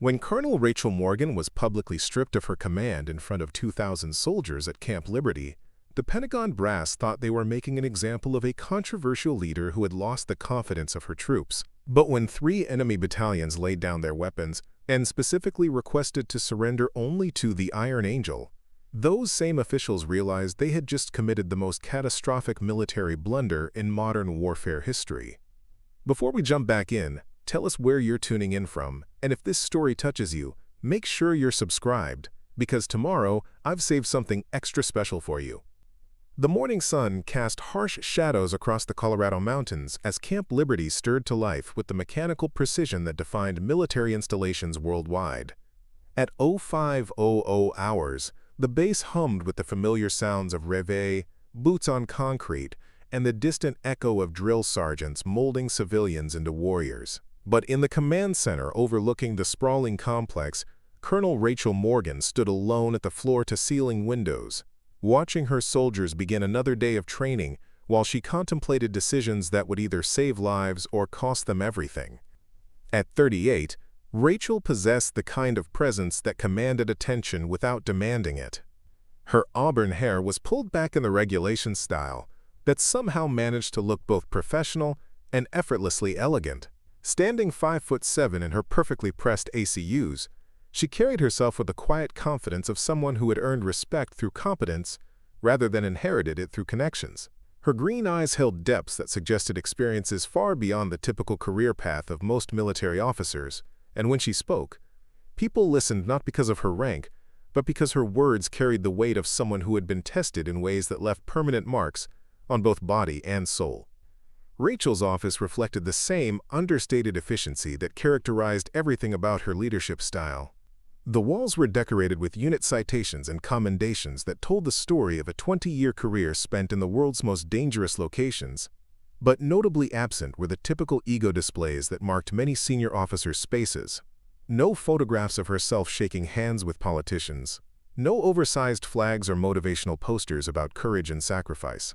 When Colonel Rachel Morgan was publicly stripped of her command in front of 2,000 soldiers at Camp Liberty, the Pentagon brass thought they were making an example of a controversial leader who had lost the confidence of her troops. But when 3 enemy battalions laid down their weapons and specifically requested to surrender only to the Iron Angel, those same officials realized they had just committed the most catastrophic military blunder in modern warfare history. Before we jump back in, tell us where you're tuning in from, and if this story touches you, make sure you're subscribed, because tomorrow I've saved something extra special for you. The morning sun cast harsh shadows across the Colorado mountains as Camp Liberty stirred to life with the mechanical precision that defined military installations worldwide. At 05:00 hours, the base hummed with the familiar sounds of reveille, boots on concrete, and the distant echo of drill sergeants molding civilians into warriors. But in the command center overlooking the sprawling complex, Colonel Rachel Morgan stood alone at the floor-to-ceiling windows, watching her soldiers begin another day of training while she contemplated decisions that would either save lives or cost them everything. At 38, Rachel possessed the kind of presence that commanded attention without demanding it. Her auburn hair was pulled back in the regulation style that somehow managed to look both professional and effortlessly elegant. Standing 5'7" in her perfectly pressed ACUs, she carried herself with the quiet confidence of someone who had earned respect through competence rather than inherited it through connections. Her green eyes held depths that suggested experiences far beyond the typical career path of most military officers, and when she spoke, people listened not because of her rank, but because her words carried the weight of someone who had been tested in ways that left permanent marks on both body and soul. Rachel's office reflected the same understated efficiency that characterized everything about her leadership style. The walls were decorated with unit citations and commendations that told the story of a 20-year career spent in the world's most dangerous locations, but notably absent were the typical ego displays that marked many senior officers' spaces. No photographs of herself shaking hands with politicians, no oversized flags or motivational posters about courage and sacrifice.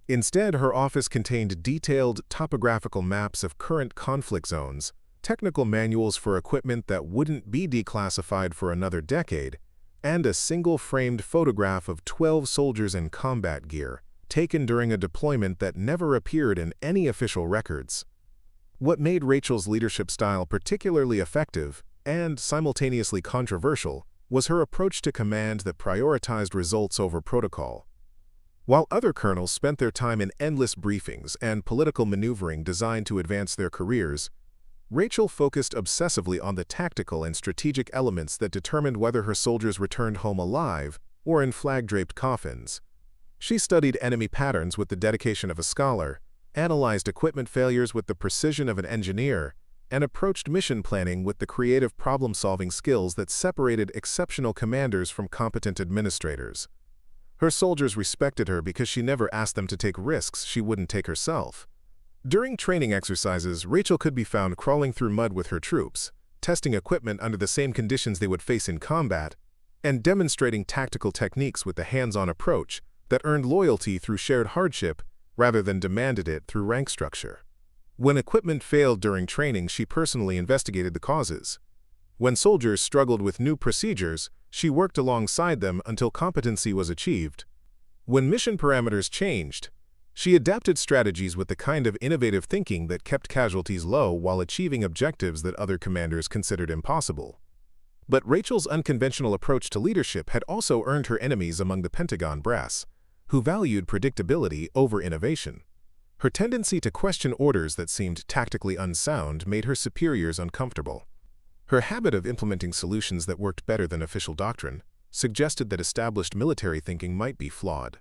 Instead, her office contained detailed topographical maps of current conflict zones, technical manuals for equipment that wouldn't be declassified for another decade, and a single-framed photograph of 12 soldiers in combat gear, taken during a deployment that never appeared in any official records. What made Rachel's leadership style particularly effective and simultaneously controversial was her approach to command that prioritized results over protocol. While other colonels spent their time in endless briefings and political maneuvering designed to advance their careers, Rachel focused obsessively on the tactical and strategic elements that determined whether her soldiers returned home alive or in flag-draped coffins. She studied enemy patterns with the dedication of a scholar, analyzed equipment failures with the precision of an engineer, and approached mission planning with the creative problem-solving skills that separated exceptional commanders from competent administrators. Her soldiers respected her because she never asked them to take risks she wouldn't take herself. During training exercises, Rachel could be found crawling through mud with her troops, testing equipment under the same conditions they would face in combat, and demonstrating tactical techniques with a hands-on approach that earned loyalty through shared hardship rather than demanded it through rank structure. When equipment failed during training, she personally investigated the causes. When soldiers struggled with new procedures, she worked alongside them until competency was achieved. When mission parameters changed, she adapted strategies with the kind of innovative thinking that kept casualties low while achieving objectives that other commanders considered impossible. But Rachel's unconventional approach to leadership had also earned her enemies among the Pentagon brass, who valued predictability over innovation. Her tendency to question orders that seemed tactically unsound made her superiors uncomfortable. Her habit of implementing solutions that worked better than official doctrine suggested that established military thinking might be flawed.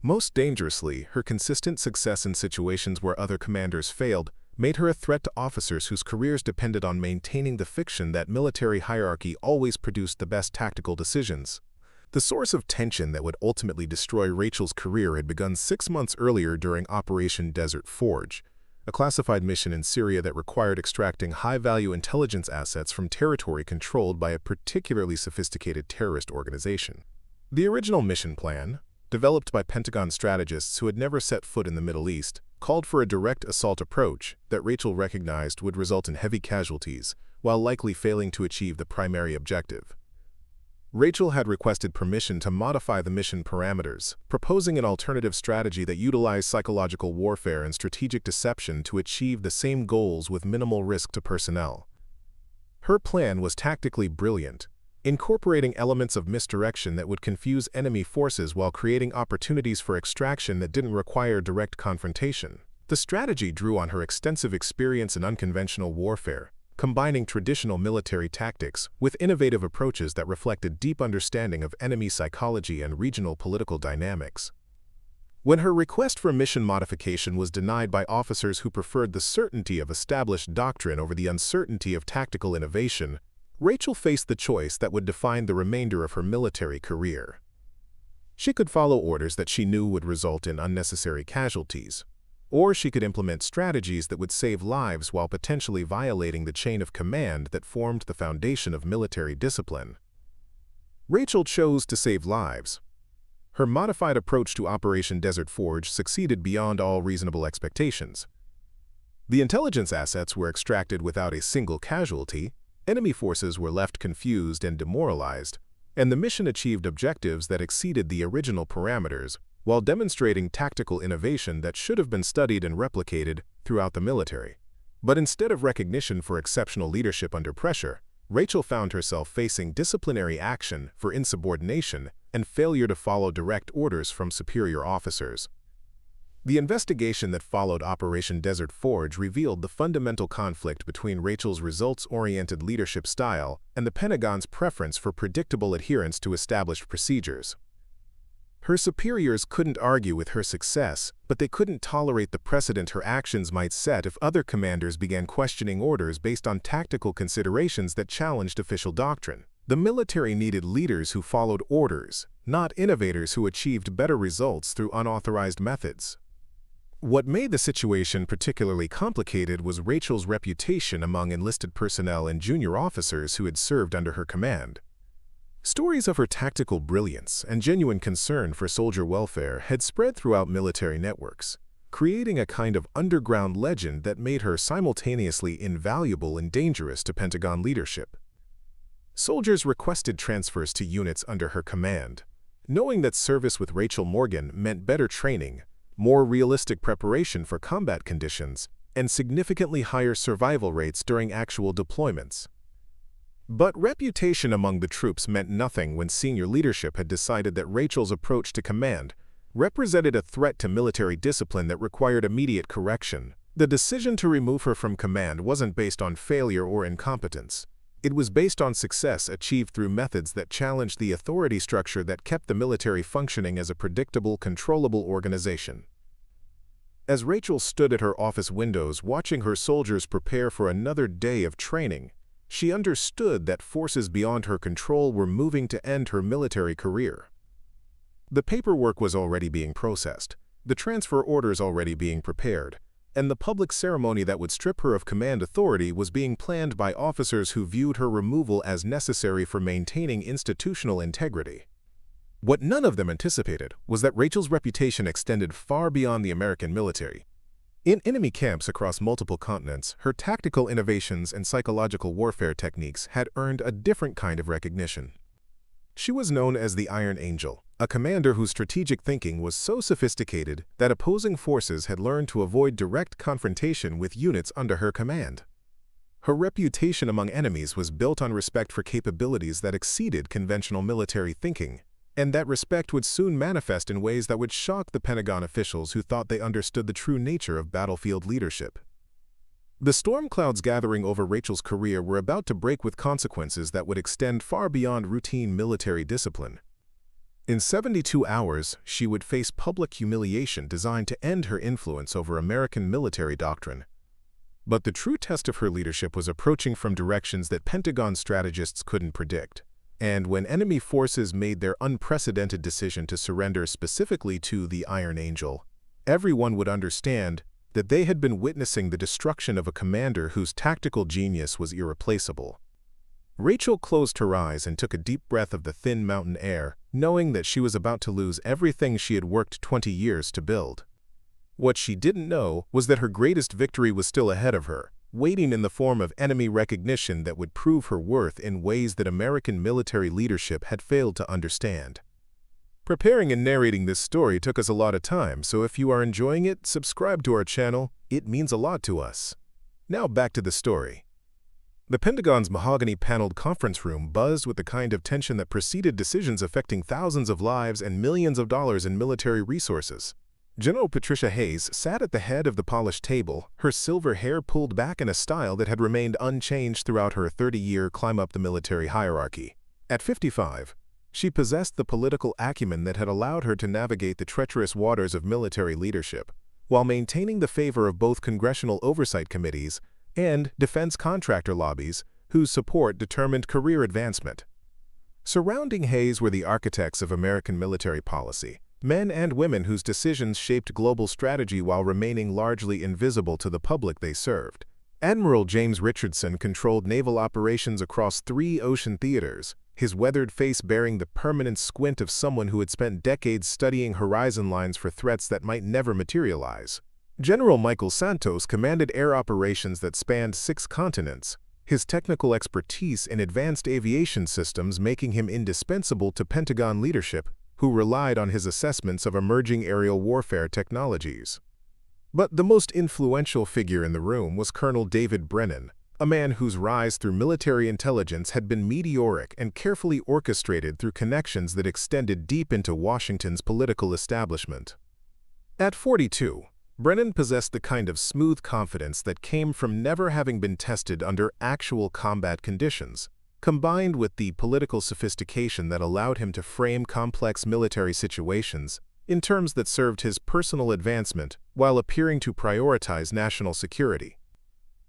Most dangerously, her consistent success in situations where other commanders failed made her a threat to officers whose careers depended on maintaining the fiction that military hierarchy always produced the best tactical decisions. The source of tension that would ultimately destroy Rachel's career had begun 6 months earlier during Operation Desert Forge, a classified mission in Syria that required extracting high-value intelligence assets from territory controlled by a particularly sophisticated terrorist organization. The original mission plan, developed by Pentagon strategists who had never set foot in the Middle East, called for a direct assault approach that Rachel recognized would result in heavy casualties, while likely failing to achieve the primary objective. Rachel had requested permission to modify the mission parameters, proposing an alternative strategy that utilized psychological warfare and strategic deception to achieve the same goals with minimal risk to personnel. Her plan was tactically brilliant, incorporating elements of misdirection that would confuse enemy forces while creating opportunities for extraction that didn't require direct confrontation. The strategy drew on her extensive experience in unconventional warfare, combining traditional military tactics with innovative approaches that reflected deep understanding of enemy psychology and regional political dynamics. When her request for mission modification was denied by officers who preferred the certainty of established doctrine over the uncertainty of tactical innovation, Rachel faced the choice that would define the remainder of her military career. She could follow orders that she knew would result in unnecessary casualties, or she could implement strategies that would save lives while potentially violating the chain of command that formed the foundation of military discipline. Rachel chose to save lives. Her modified approach to Operation Desert Forge succeeded beyond all reasonable expectations. The intelligence assets were extracted without a single casualty, enemy forces were left confused and demoralized, and the mission achieved objectives that exceeded the original parameters, while demonstrating tactical innovation that should have been studied and replicated throughout the military. But instead of recognition for exceptional leadership under pressure, Rachel found herself facing disciplinary action for insubordination and failure to follow direct orders from superior officers. The investigation that followed Operation Desert Forge revealed the fundamental conflict between Rachel's results-oriented leadership style and the Pentagon's preference for predictable adherence to established procedures. Her superiors couldn't argue with her success, but they couldn't tolerate the precedent her actions might set if other commanders began questioning orders based on tactical considerations that challenged official doctrine. The military needed leaders who followed orders, not innovators who achieved better results through unauthorized methods. What made the situation particularly complicated was Rachel's reputation among enlisted personnel and junior officers who had served under her command. Stories of her tactical brilliance and genuine concern for soldier welfare had spread throughout military networks, creating a kind of underground legend that made her simultaneously invaluable and dangerous to Pentagon leadership. Soldiers requested transfers to units under her command, knowing that service with Rachel Morgan meant better training, more realistic preparation for combat conditions, and significantly higher survival rates during actual deployments. But reputation among the troops meant nothing when senior leadership had decided that Rachel's approach to command represented a threat to military discipline that required immediate correction. The decision to remove her from command wasn't based on failure or incompetence. It was based on success achieved through methods that challenged the authority structure that kept the military functioning as a predictable, controllable organization. As Rachel stood at her office windows watching her soldiers prepare for another day of training, she understood that forces beyond her control were moving to end her military career. The paperwork was already being processed, the transfer orders already being prepared, and the public ceremony that would strip her of command authority was being planned by officers who viewed her removal as necessary for maintaining institutional integrity. What none of them anticipated was that Rachel's reputation extended far beyond the American military. In enemy camps across multiple continents, her tactical innovations and psychological warfare techniques had earned a different kind of recognition. She was known as the Iron Angel, a commander whose strategic thinking was so sophisticated that opposing forces had learned to avoid direct confrontation with units under her command. Her reputation among enemies was built on respect for capabilities that exceeded conventional military thinking, and that respect would soon manifest in ways that would shock the Pentagon officials who thought they understood the true nature of battlefield leadership. The storm clouds gathering over Rachel's career were about to break with consequences that would extend far beyond routine military discipline. In 72 hours, she would face public humiliation designed to end her influence over American military doctrine. But the true test of her leadership was approaching from directions that Pentagon strategists couldn't predict. And when enemy forces made their unprecedented decision to surrender specifically to the Iron Angel, everyone would understand that they had been witnessing the destruction of a commander whose tactical genius was irreplaceable. Rachel closed her eyes and took a deep breath of the thin mountain air, knowing that she was about to lose everything she had worked 20 years to build. What she didn't know was that her greatest victory was still ahead of her, waiting in the form of enemy recognition that would prove her worth in ways that American military leadership had failed to understand. Preparing and narrating this story took us a lot of time, so if you are enjoying it, subscribe to our channel. It means a lot to us. Now back to the story. The Pentagon's mahogany-paneled conference room buzzed with the kind of tension that preceded decisions affecting thousands of lives and millions of dollars in military resources. General Patricia Hayes sat at the head of the polished table, her silver hair pulled back in a style that had remained unchanged throughout her 30-year climb up the military hierarchy. At 55, she possessed the political acumen that had allowed her to navigate the treacherous waters of military leadership, while maintaining the favor of both congressional oversight committees and defense contractor lobbies whose support determined career advancement. Surrounding Hayes were the architects of American military policy, men and women whose decisions shaped global strategy while remaining largely invisible to the public they served. Admiral James Richardson controlled naval operations across 3 ocean theaters, his weathered face bearing the permanent squint of someone who had spent decades studying horizon lines for threats that might never materialize. General Michael Santos commanded air operations that spanned 6 continents, his technical expertise in advanced aviation systems making him indispensable to Pentagon leadership, who relied on his assessments of emerging aerial warfare technologies. But the most influential figure in the room was Colonel David Brennan, a man whose rise through military intelligence had been meteoric and carefully orchestrated through connections that extended deep into Washington's political establishment. At 42, Brennan possessed the kind of smooth confidence that came from never having been tested under actual combat conditions, combined with the political sophistication that allowed him to frame complex military situations in terms that served his personal advancement while appearing to prioritize national security.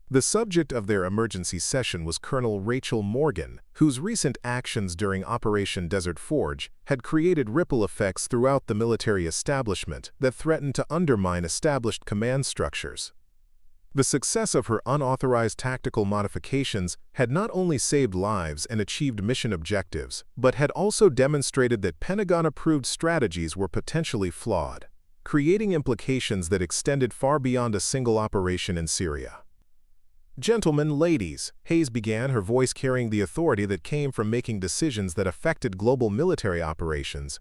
The subject of their emergency session was Colonel Rachel Morgan, whose recent actions during Operation Desert Forge had created ripple effects throughout the military establishment that threatened to undermine established command structures. The success of her unauthorized tactical modifications had not only saved lives and achieved mission objectives, but had also demonstrated that Pentagon-approved strategies were potentially flawed, creating implications that extended far beyond a single operation in Syria. "Gentlemen, ladies," Hayes began, her voice carrying the authority that came from making decisions that affected global military operations.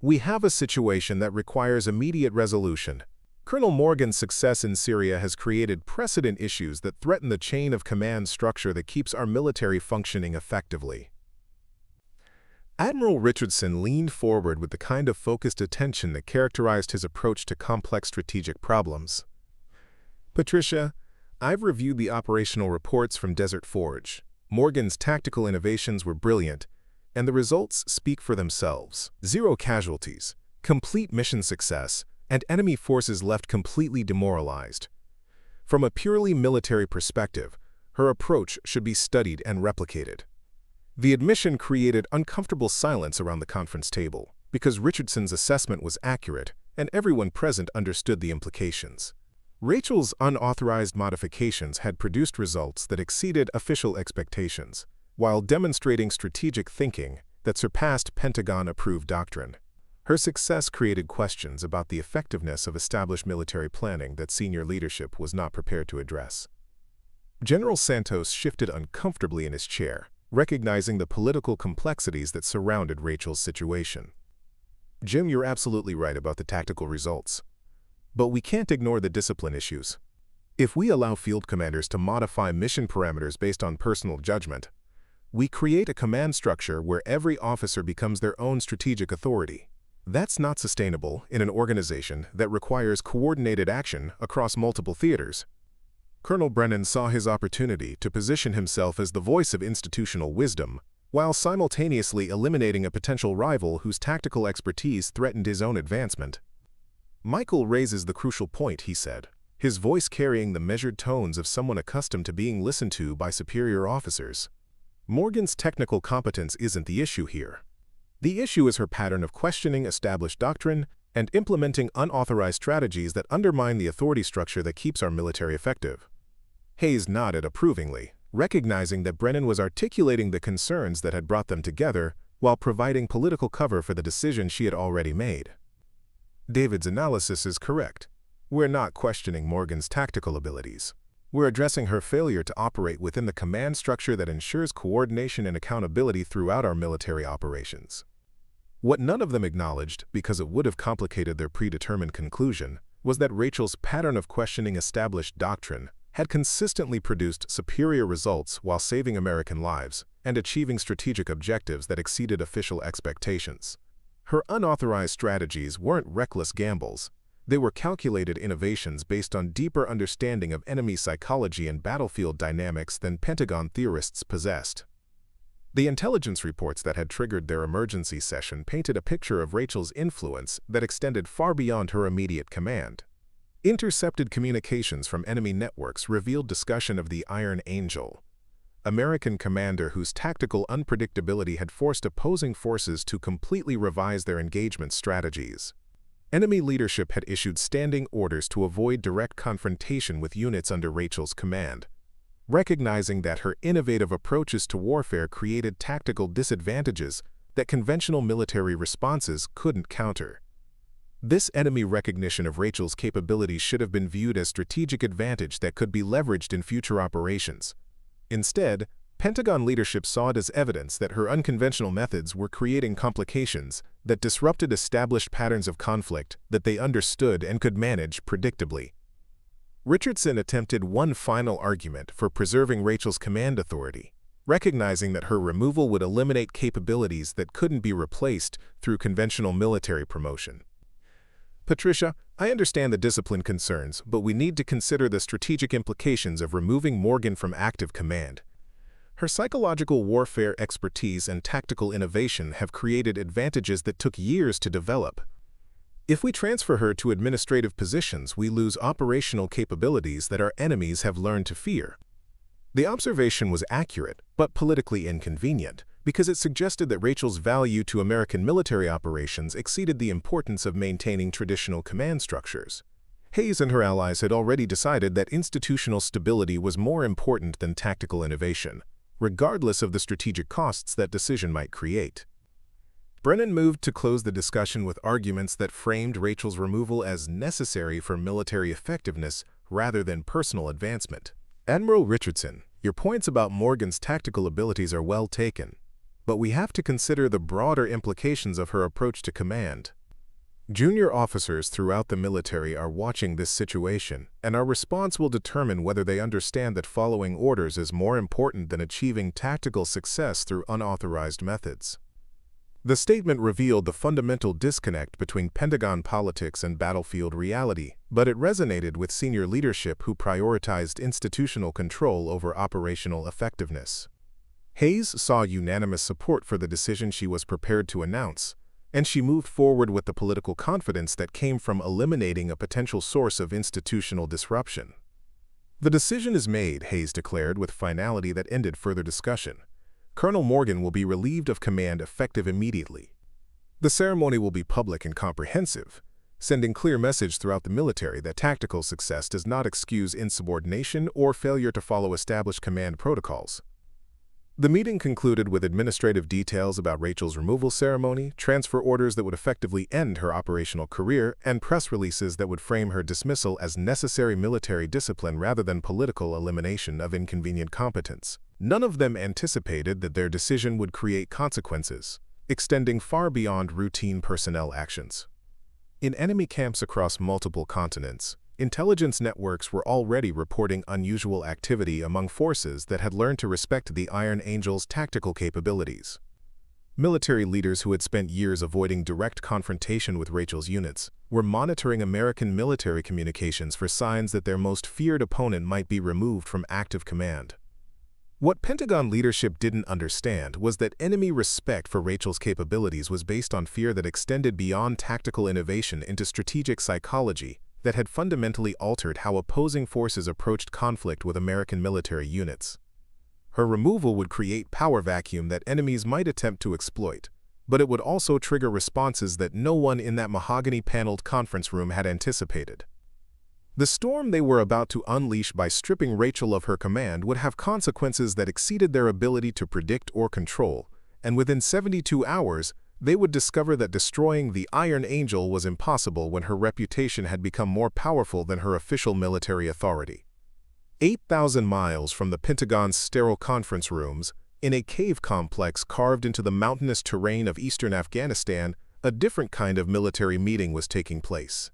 "We have a situation that requires immediate resolution. Colonel Morgan's success in Syria has created precedent issues that threaten the chain of command structure that keeps our military functioning effectively." Admiral Richardson leaned forward with the kind of focused attention that characterized his approach to complex strategic problems. "Patricia, I've reviewed the operational reports from Desert Forge. Morgan's tactical innovations were brilliant, and the results speak for themselves. 0 casualties, complete mission success, and enemy forces left completely demoralized. From a purely military perspective, her approach should be studied and replicated." The admission created uncomfortable silence around the conference table, because Richardson's assessment was accurate, and everyone present understood the implications. Rachel's unauthorized modifications had produced results that exceeded official expectations, while demonstrating strategic thinking that surpassed Pentagon-approved doctrine. Her success created questions about the effectiveness of established military planning that senior leadership was not prepared to address. General Santos shifted uncomfortably in his chair, recognizing the political complexities that surrounded Rachel's situation. "Jim, you're absolutely right about the tactical results. But we can't ignore the discipline issues. If we allow field commanders to modify mission parameters based on personal judgment, we create a command structure where every officer becomes their own strategic authority. That's not sustainable in an organization that requires coordinated action across multiple theaters." Colonel Brennan saw his opportunity to position himself as the voice of institutional wisdom, while simultaneously eliminating a potential rival whose tactical expertise threatened his own advancement. "Michael raises the crucial point," he said, his voice carrying the measured tones of someone accustomed to being listened to by superior officers. "Morgan's technical competence isn't the issue here. The issue is her pattern of questioning established doctrine and implementing unauthorized strategies that undermine the authority structure that keeps our military effective." Hayes nodded approvingly, recognizing that Brennan was articulating the concerns that had brought them together while providing political cover for the decision she had already made. "David's analysis is correct. We're not questioning Morgan's tactical abilities. We're addressing her failure to operate within the command structure that ensures coordination and accountability throughout our military operations. What none of them acknowledged, because it would have complicated their predetermined conclusion, was that Rachel's pattern of questioning established doctrine had consistently produced superior results while saving American lives and achieving strategic objectives that exceeded official expectations. Her unauthorized strategies weren't reckless gambles. They were calculated innovations based on deeper understanding of enemy psychology and battlefield dynamics than Pentagon theorists possessed. The intelligence reports that had triggered their emergency session painted a picture of Rachel's influence that extended far beyond her immediate command. Intercepted communications from enemy networks revealed discussion of the Iron Angel, American commander whose tactical unpredictability had forced opposing forces to completely revise their engagement strategies. Enemy leadership had issued standing orders to avoid direct confrontation with units under Rachel's command, recognizing that her innovative approaches to warfare created tactical disadvantages that conventional military responses couldn't counter. This enemy recognition of Rachel's capabilities should have been viewed as strategic advantage that could be leveraged in future operations. Instead, Pentagon leadership saw it as evidence that her unconventional methods were creating complications that disrupted established patterns of conflict that they understood and could manage predictably. Richardson attempted one final argument for preserving Rachel's command authority, recognizing that her removal would eliminate capabilities that couldn't be replaced through conventional military promotion. Patricia, I understand the discipline concerns, but we need to consider the strategic implications of removing Morgan from active command. Her psychological warfare expertise and tactical innovation have created advantages that took years to develop. If we transfer her to administrative positions, we lose operational capabilities that our enemies have learned to fear. The observation was accurate, but politically inconvenient, because it suggested that Rachel's value to American military operations exceeded the importance of maintaining traditional command structures. Hayes and her allies had already decided that institutional stability was more important than tactical innovation, regardless of the strategic costs that decision might create. Brennan moved to close the discussion with arguments that framed Rachel's removal as necessary for military effectiveness rather than personal advancement. Admiral Richardson, your points about Morgan's tactical abilities are well taken, but we have to consider the broader implications of her approach to command. Junior officers throughout the military are watching this situation, and our response will determine whether they understand that following orders is more important than achieving tactical success through unauthorized methods. The statement revealed the fundamental disconnect between Pentagon politics and battlefield reality, but it resonated with senior leadership who prioritized institutional control over operational effectiveness. Hayes saw unanimous support for the decision she was prepared to announce, and she moved forward with the political confidence that came from eliminating a potential source of institutional disruption. The decision is made, Hayes declared with finality that ended further discussion. Colonel Morgan will be relieved of command effective immediately. The ceremony will be public and comprehensive, sending clear message throughout the military that tactical success does not excuse insubordination or failure to follow established command protocols. The meeting concluded with administrative details about Rachel's removal ceremony, transfer orders that would effectively end her operational career, and press releases that would frame her dismissal as necessary military discipline rather than political elimination of inconvenient competence. None of them anticipated that their decision would create consequences, extending far beyond routine personnel actions. In enemy camps across multiple continents, intelligence networks were already reporting unusual activity among forces that had learned to respect the Iron Angel's tactical capabilities. Military leaders who had spent years avoiding direct confrontation with Rachel's units were monitoring American military communications for signs that their most feared opponent might be removed from active command. What Pentagon leadership didn't understand was that enemy respect for Rachel's capabilities was based on fear that extended beyond tactical innovation into strategic psychology that had fundamentally altered how opposing forces approached conflict with American military units. Her removal would create power vacuum that enemies might attempt to exploit, but it would also trigger responses that no one in that mahogany-paneled conference room had anticipated. The storm they were about to unleash by stripping Rachel of her command would have consequences that exceeded their ability to predict or control, and within 72 hours, they would discover that destroying the Iron Angel was impossible when her reputation had become more powerful than her official military authority. 8,000 miles from the Pentagon's sterile conference rooms, in a cave complex carved into the mountainous terrain of eastern Afghanistan, a different kind of military meeting was taking place.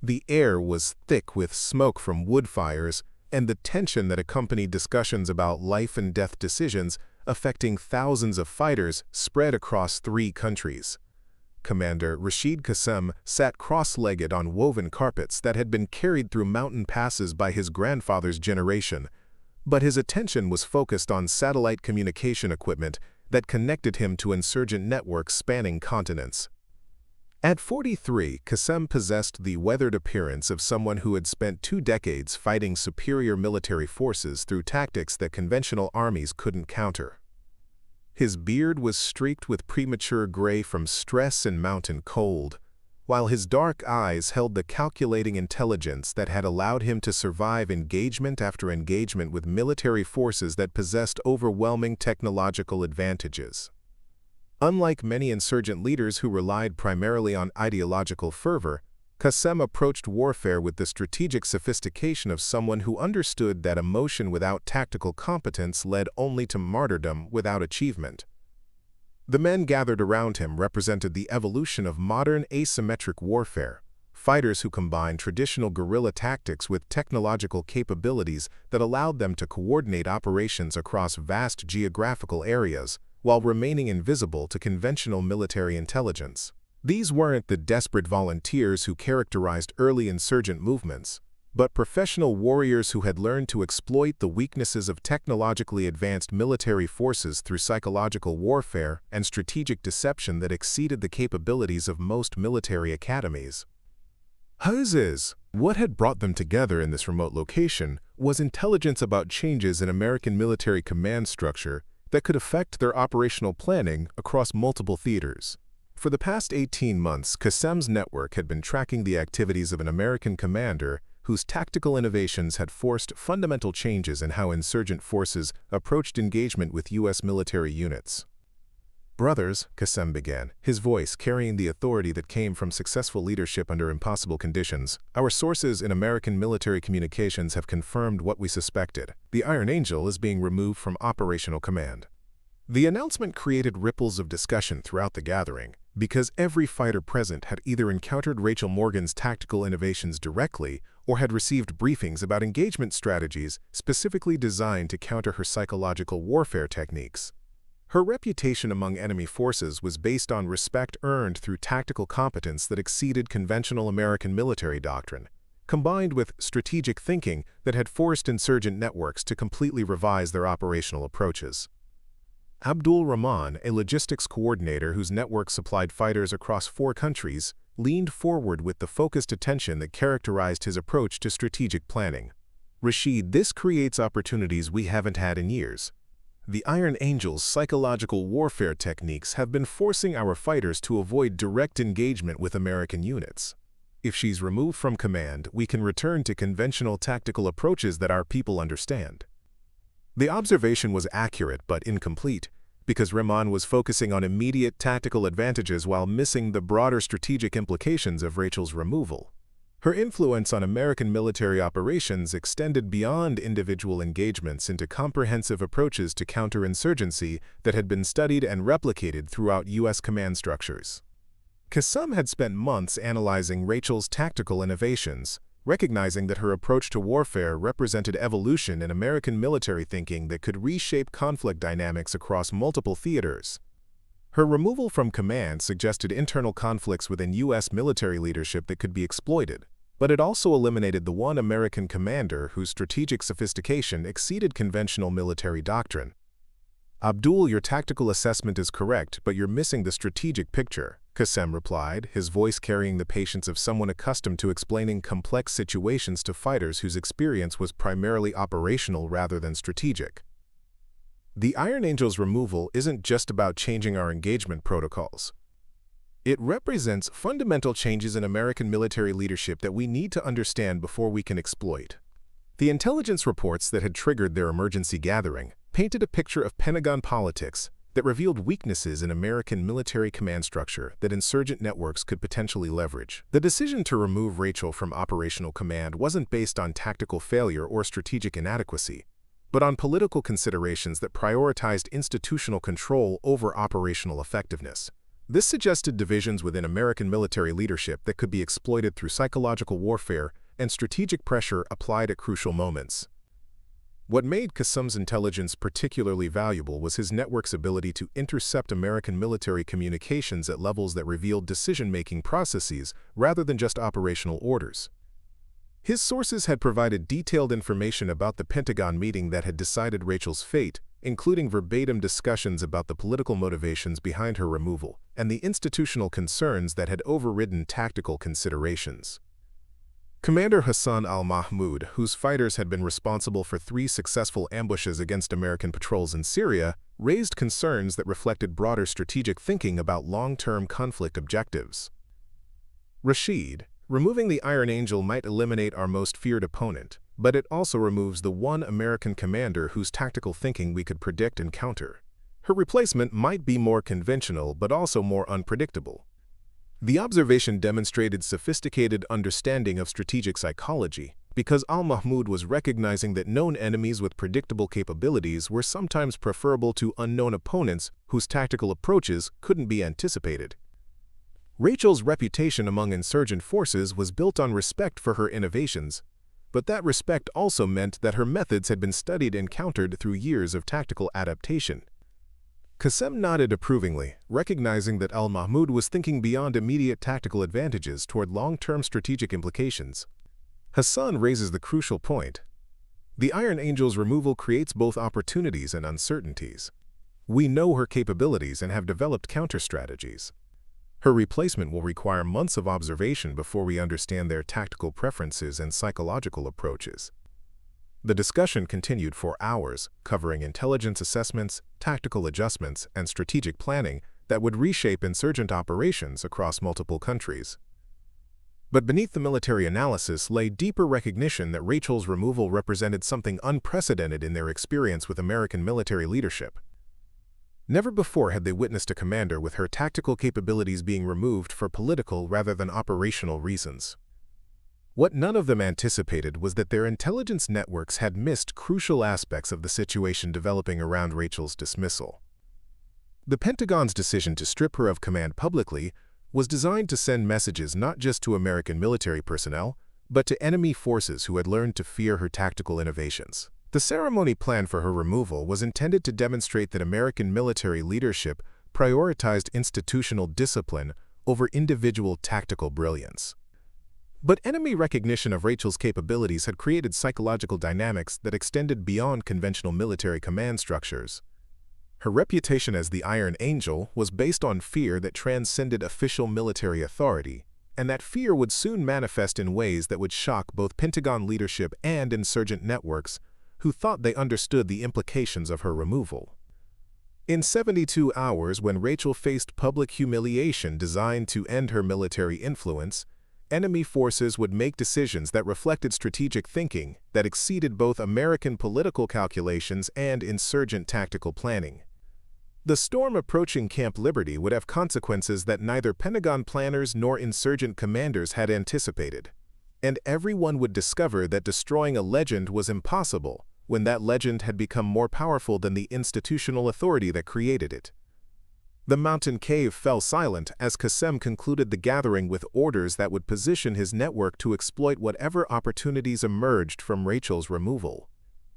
The air was thick with smoke from wood fires, and the tension that accompanied discussions about life-and-death decisions affecting thousands of fighters spread across 3 countries. Commander Rashid Qassem sat cross-legged on woven carpets that had been carried through mountain passes by his grandfather's generation, but his attention was focused on satellite communication equipment that connected him to insurgent networks spanning continents. At 43, Qassem possessed the weathered appearance of someone who had spent 2 decades fighting superior military forces through tactics that conventional armies couldn't counter. His beard was streaked with premature gray from stress and mountain cold, while his dark eyes held the calculating intelligence that had allowed him to survive engagement after engagement with military forces that possessed overwhelming technological advantages. Unlike many insurgent leaders who relied primarily on ideological fervor, Qassem approached warfare with the strategic sophistication of someone who understood that emotion without tactical competence led only to martyrdom without achievement. The men gathered around him represented the evolution of modern asymmetric warfare, fighters who combined traditional guerrilla tactics with technological capabilities that allowed them to coordinate operations across vast geographical areas while remaining invisible to conventional military intelligence. These weren't the desperate volunteers who characterized early insurgent movements, but professional warriors who had learned to exploit the weaknesses of technologically advanced military forces through psychological warfare and strategic deception that exceeded the capabilities of most military academies. What had brought them together in this remote location was intelligence about changes in American military command structure that could affect their operational planning across multiple theaters. For the past 18 months, Qassem's network had been tracking the activities of an American commander whose tactical innovations had forced fundamental changes in how insurgent forces approached engagement with U.S. military units. "Brothers," Qassem began, his voice carrying the authority that came from successful leadership under impossible conditions, "our sources in American military communications have confirmed what we suspected. The Iron Angel is being removed from operational command." The announcement created ripples of discussion throughout the gathering, because every fighter present had either encountered Rachel Morgan's tactical innovations directly or had received briefings about engagement strategies specifically designed to counter her psychological warfare techniques. Her reputation among enemy forces was based on respect earned through tactical competence that exceeded conventional American military doctrine, combined with strategic thinking that had forced insurgent networks to completely revise their operational approaches. Abdul Rahman, a logistics coordinator whose network supplied fighters across 4 countries, leaned forward with the focused attention that characterized his approach to strategic planning. "Rashid, this creates opportunities we haven't had in years. The Iron Angel's psychological warfare techniques have been forcing our fighters to avoid direct engagement with American units. If she's removed from command, we can return to conventional tactical approaches that our people understand." The observation was accurate but incomplete, because Rahman was focusing on immediate tactical advantages while missing the broader strategic implications of Rachel's removal. Her influence on American military operations extended beyond individual engagements into comprehensive approaches to counterinsurgency that had been studied and replicated throughout U.S. command structures. Qassem had spent months analyzing Rachel's tactical innovations, recognizing that her approach to warfare represented evolution in American military thinking that could reshape conflict dynamics across multiple theaters. Her removal from command suggested internal conflicts within U.S. military leadership that could be exploited, but it also eliminated the one American commander whose strategic sophistication exceeded conventional military doctrine. "Abdul, your tactical assessment is correct, but you're missing the strategic picture," Qassem replied, his voice carrying the patience of someone accustomed to explaining complex situations to fighters whose experience was primarily operational rather than strategic. "The Iron Angel's removal isn't just about changing our engagement protocols. It represents fundamental changes in American military leadership that we need to understand before we can exploit." The intelligence reports that had triggered their emergency gathering painted a picture of Pentagon politics that revealed weaknesses in American military command structure that insurgent networks could potentially leverage. The decision to remove Rachel from operational command wasn't based on tactical failure or strategic inadequacy, but on political considerations that prioritized institutional control over operational effectiveness. This suggested divisions within American military leadership that could be exploited through psychological warfare and strategic pressure applied at crucial moments. What made Qassem's intelligence particularly valuable was his network's ability to intercept American military communications at levels that revealed decision-making processes rather than just operational orders. His sources had provided detailed information about the Pentagon meeting that had decided Rachel's fate, including verbatim discussions about the political motivations behind her removal and the institutional concerns that had overridden tactical considerations. Commander Hassan al-Mahmoud, whose fighters had been responsible for 3 successful ambushes against American patrols in Syria, raised concerns that reflected broader strategic thinking about long-term conflict objectives. Rashid, removing the Iron Angel might eliminate our most feared opponent, but it also removes the one American commander whose tactical thinking we could predict and counter. Her replacement might be more conventional but also more unpredictable. The observation demonstrated sophisticated understanding of strategic psychology, because al-Mahmoud was recognizing that known enemies with predictable capabilities were sometimes preferable to unknown opponents whose tactical approaches couldn't be anticipated. Rachel's reputation among insurgent forces was built on respect for her innovations, but that respect also meant that her methods had been studied and countered through years of tactical adaptation. Qassem nodded approvingly, recognizing that al-Mahmoud was thinking beyond immediate tactical advantages toward long-term strategic implications. Hassan raises the crucial point. The Iron Angel's removal creates both opportunities and uncertainties. We know her capabilities and have developed counter-strategies. Her replacement will require months of observation before we understand their tactical preferences and psychological approaches. The discussion continued for hours, covering intelligence assessments, tactical adjustments, and strategic planning that would reshape insurgent operations across multiple countries. But beneath the military analysis lay deeper recognition that Rachel's removal represented something unprecedented in their experience with American military leadership. Never before had they witnessed a commander with her tactical capabilities being removed for political rather than operational reasons. What none of them anticipated was that their intelligence networks had missed crucial aspects of the situation developing around Rachel's dismissal. The Pentagon's decision to strip her of command publicly was designed to send messages not just to American military personnel, but to enemy forces who had learned to fear her tactical innovations. The ceremony planned for her removal was intended to demonstrate that American military leadership prioritized institutional discipline over individual tactical brilliance. But enemy recognition of Rachel's capabilities had created psychological dynamics that extended beyond conventional military command structures. Her reputation as the Iron Angel was based on fear that transcended official military authority, and that fear would soon manifest in ways that would shock both Pentagon leadership and insurgent networks who thought they understood the implications of her removal. In 72 hours, when Rachel faced public humiliation designed to end her military influence, enemy forces would make decisions that reflected strategic thinking that exceeded both American political calculations and insurgent tactical planning. The storm approaching Camp Liberty would have consequences that neither Pentagon planners nor insurgent commanders had anticipated, and everyone would discover that destroying a legend was impossible when that legend had become more powerful than the institutional authority that created it. The mountain cave fell silent as Qassem concluded the gathering with orders that would position his network to exploit whatever opportunities emerged from Rachel's removal.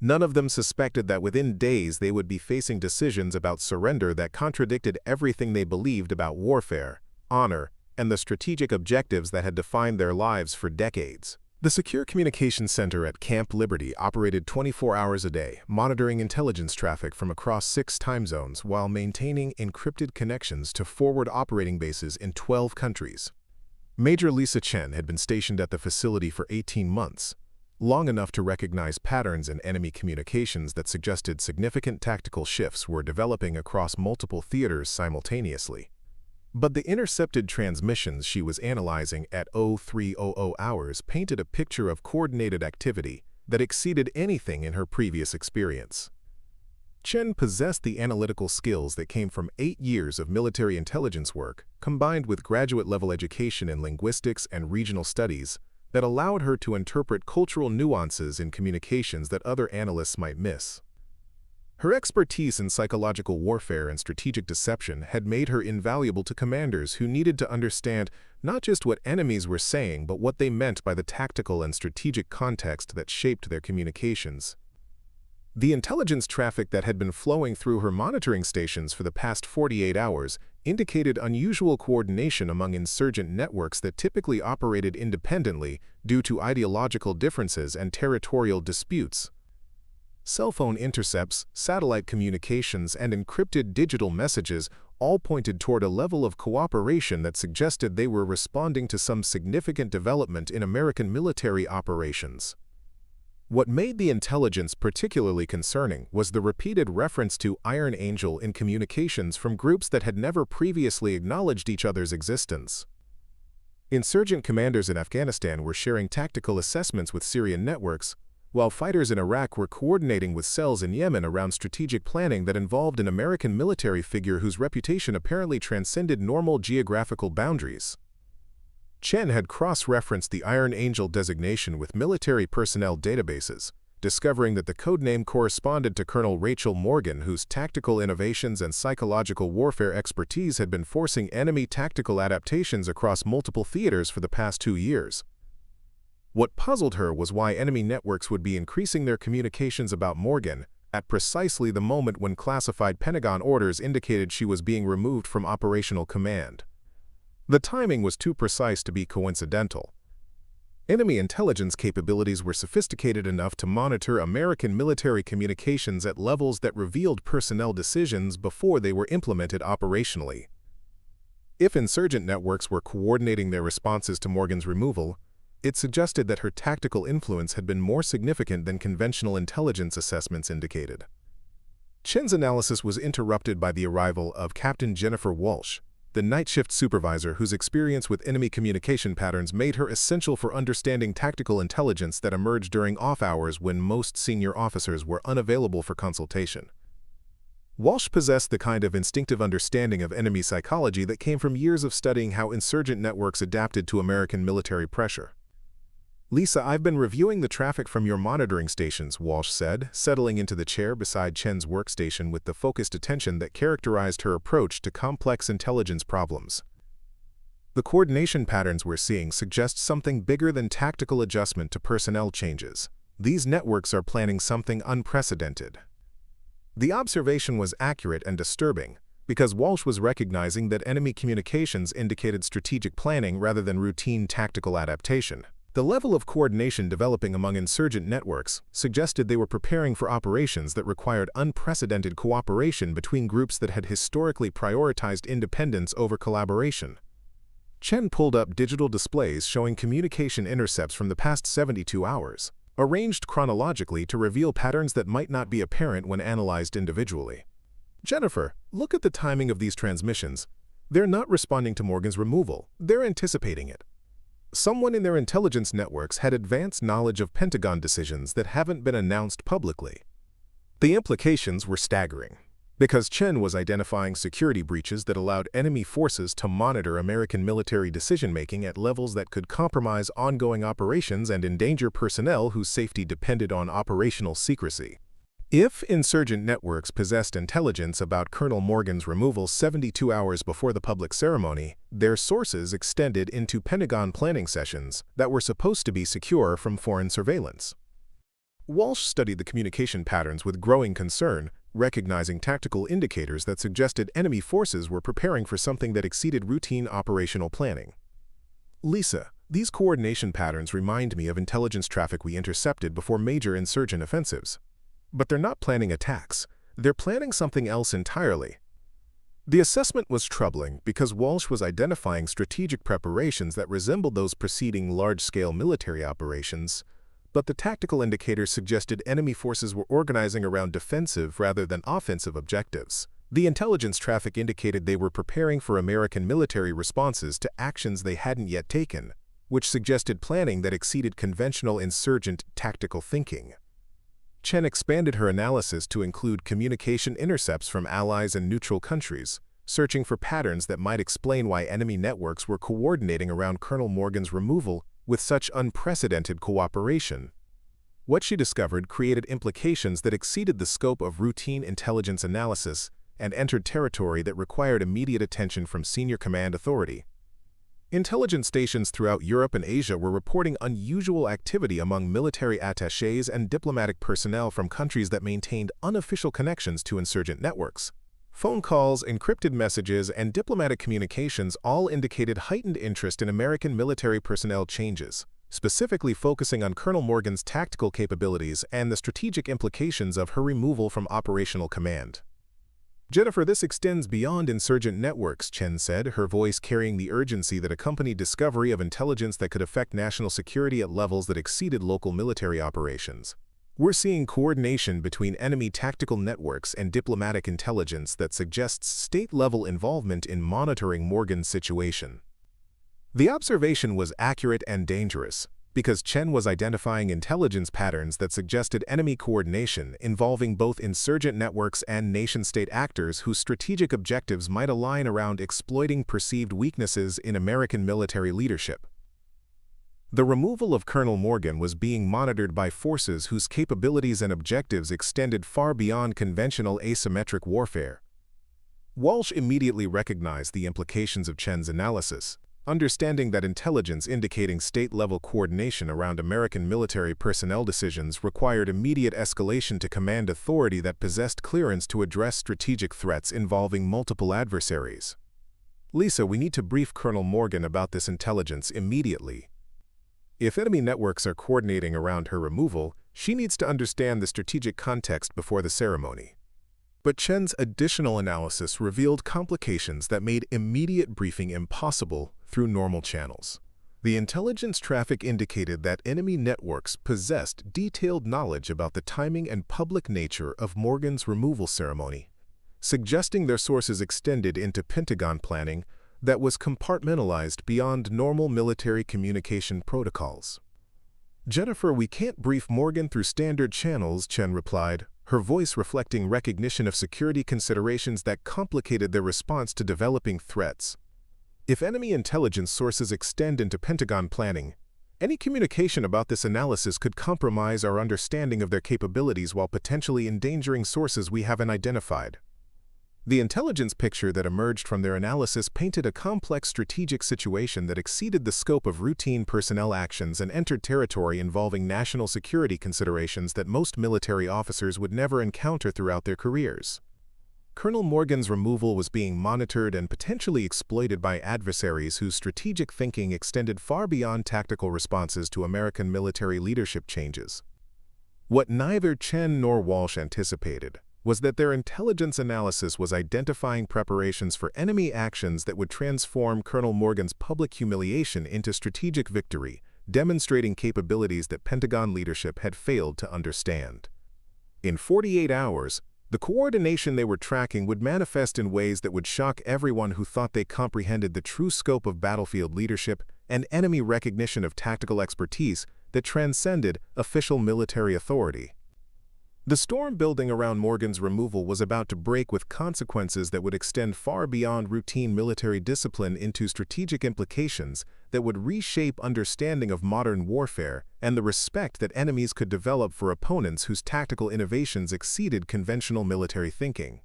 None of them suspected that within days they would be facing decisions about surrender that contradicted everything they believed about warfare, honor, and the strategic objectives that had defined their lives for decades. The Secure Communications Center at Camp Liberty operated 24 hours a day, monitoring intelligence traffic from across 6 time zones while maintaining encrypted connections to forward operating bases in 12 countries. Major Lisa Chen had been stationed at the facility for 18 months, long enough to recognize patterns in enemy communications that suggested significant tactical shifts were developing across multiple theaters simultaneously. But the intercepted transmissions she was analyzing at 0300 hours painted a picture of coordinated activity that exceeded anything in her previous experience. Chen possessed the analytical skills that came from 8 years of military intelligence work, combined with graduate-level education in linguistics and regional studies, that allowed her to interpret cultural nuances in communications that other analysts might miss. Her expertise in psychological warfare and strategic deception had made her invaluable to commanders who needed to understand not just what enemies were saying but what they meant by the tactical and strategic context that shaped their communications. The intelligence traffic that had been flowing through her monitoring stations for the past 48 hours indicated unusual coordination among insurgent networks that typically operated independently due to ideological differences and territorial disputes. Cell phone intercepts, satellite communications, and encrypted digital messages all pointed toward a level of cooperation that suggested they were responding to some significant development in American military operations. What made the intelligence particularly concerning was the repeated reference to Iron Angel in communications from groups that had never previously acknowledged each other's existence. Insurgent commanders in Afghanistan were sharing tactical assessments with Syrian networks, while fighters in Iraq were coordinating with cells in Yemen around strategic planning that involved an American military figure whose reputation apparently transcended normal geographical boundaries. Chen had cross-referenced the Iron Angel designation with military personnel databases, discovering that the codename corresponded to Colonel Rachel Morgan, whose tactical innovations and psychological warfare expertise had been forcing enemy tactical adaptations across multiple theaters for the past 2 years. What puzzled her was why enemy networks would be increasing their communications about Morgan at precisely the moment when classified Pentagon orders indicated she was being removed from operational command. The timing was too precise to be coincidental. Enemy intelligence capabilities were sophisticated enough to monitor American military communications at levels that revealed personnel decisions before they were implemented operationally. If insurgent networks were coordinating their responses to Morgan's removal, it suggested that her tactical influence had been more significant than conventional intelligence assessments indicated. Chen's analysis was interrupted by the arrival of Captain Jennifer Walsh, the night shift supervisor whose experience with enemy communication patterns made her essential for understanding tactical intelligence that emerged during off hours when most senior officers were unavailable for consultation. Walsh possessed the kind of instinctive understanding of enemy psychology that came from years of studying how insurgent networks adapted to American military pressure. "Lisa, I've been reviewing the traffic from your monitoring stations," Walsh said, settling into the chair beside Chen's workstation with the focused attention that characterized her approach to complex intelligence problems. "The coordination patterns we're seeing suggest something bigger than tactical adjustment to personnel changes. These networks are planning something unprecedented." The observation was accurate and disturbing, because Walsh was recognizing that enemy communications indicated strategic planning rather than routine tactical adaptation. The level of coordination developing among insurgent networks suggested they were preparing for operations that required unprecedented cooperation between groups that had historically prioritized independence over collaboration. Chen pulled up digital displays showing communication intercepts from the past 72 hours, arranged chronologically to reveal patterns that might not be apparent when analyzed individually. "Jennifer, look at the timing of these transmissions. They're not responding to Morgan's removal, they're anticipating it. Someone in their intelligence networks had advanced knowledge of Pentagon decisions that haven't been announced publicly." The implications were staggering, because Chen was identifying security breaches that allowed enemy forces to monitor American military decision-making at levels that could compromise ongoing operations and endanger personnel whose safety depended on operational secrecy. If insurgent networks possessed intelligence about Colonel Morgan's removal 72 hours before the public ceremony, their sources extended into Pentagon planning sessions that were supposed to be secure from foreign surveillance. Walsh studied the communication patterns with growing concern, recognizing tactical indicators that suggested enemy forces were preparing for something that exceeded routine operational planning. "Lisa, these coordination patterns remind me of intelligence traffic we intercepted before major insurgent offensives. But they're not planning attacks. They're planning something else entirely." The assessment was troubling because Walsh was identifying strategic preparations that resembled those preceding large-scale military operations, but the tactical indicators suggested enemy forces were organizing around defensive rather than offensive objectives. The intelligence traffic indicated they were preparing for American military responses to actions they hadn't yet taken, which suggested planning that exceeded conventional insurgent tactical thinking. Chen expanded her analysis to include communication intercepts from allies and neutral countries, searching for patterns that might explain why enemy networks were coordinating around Colonel Morgan's removal with such unprecedented cooperation. What she discovered created implications that exceeded the scope of routine intelligence analysis and entered territory that required immediate attention from senior command authority. Intelligence stations throughout Europe and Asia were reporting unusual activity among military attachés and diplomatic personnel from countries that maintained unofficial connections to insurgent networks. Phone calls, encrypted messages, and diplomatic communications all indicated heightened interest in American military personnel changes, specifically focusing on Colonel Morgan's tactical capabilities and the strategic implications of her removal from operational command. "Jennifer, this extends beyond insurgent networks," Chen said, her voice carrying the urgency that accompanied discovery of intelligence that could affect national security at levels that exceeded local military operations. "We're seeing coordination between enemy tactical networks and diplomatic intelligence that suggests state-level involvement in monitoring Morgan's situation." The observation was accurate and dangerous, because Chen was identifying intelligence patterns that suggested enemy coordination involving both insurgent networks and nation-state actors whose strategic objectives might align around exploiting perceived weaknesses in American military leadership. The removal of Colonel Morgan was being monitored by forces whose capabilities and objectives extended far beyond conventional asymmetric warfare. Walsh immediately recognized the implications of Chen's analysis, understanding that intelligence indicating state-level coordination around American military personnel decisions required immediate escalation to command authority that possessed clearance to address strategic threats involving multiple adversaries. "Lisa, we need to brief Colonel Morgan about this intelligence immediately. If enemy networks are coordinating around her removal, she needs to understand the strategic context before the ceremony." But Chen's additional analysis revealed complications that made immediate briefing impossible through normal channels. The intelligence traffic indicated that enemy networks possessed detailed knowledge about the timing and public nature of Morgan's removal ceremony, suggesting their sources extended into Pentagon planning that was compartmentalized beyond normal military communication protocols. "Jennifer, we can't brief Morgan through standard channels," Chen replied, her voice reflecting recognition of security considerations that complicated their response to developing threats. "If enemy intelligence sources extend into Pentagon planning, any communication about this analysis could compromise our understanding of their capabilities while potentially endangering sources we haven't identified." The intelligence picture that emerged from their analysis painted a complex strategic situation that exceeded the scope of routine personnel actions and entered territory involving national security considerations that most military officers would never encounter throughout their careers. Colonel Morgan's removal was being monitored and potentially exploited by adversaries whose strategic thinking extended far beyond tactical responses to American military leadership changes. What neither Chen nor Walsh anticipated was that their intelligence analysis was identifying preparations for enemy actions that would transform Colonel Morgan's public humiliation into strategic victory, demonstrating capabilities that Pentagon leadership had failed to understand. In 48 hours, the coordination they were tracking would manifest in ways that would shock everyone who thought they comprehended the true scope of battlefield leadership and enemy recognition of tactical expertise that transcended official military authority. The storm building around Morgan's removal was about to break with consequences that would extend far beyond routine military discipline into strategic implications that would reshape understanding of modern warfare and the respect that enemies could develop for opponents whose tactical innovations exceeded conventional military thinking.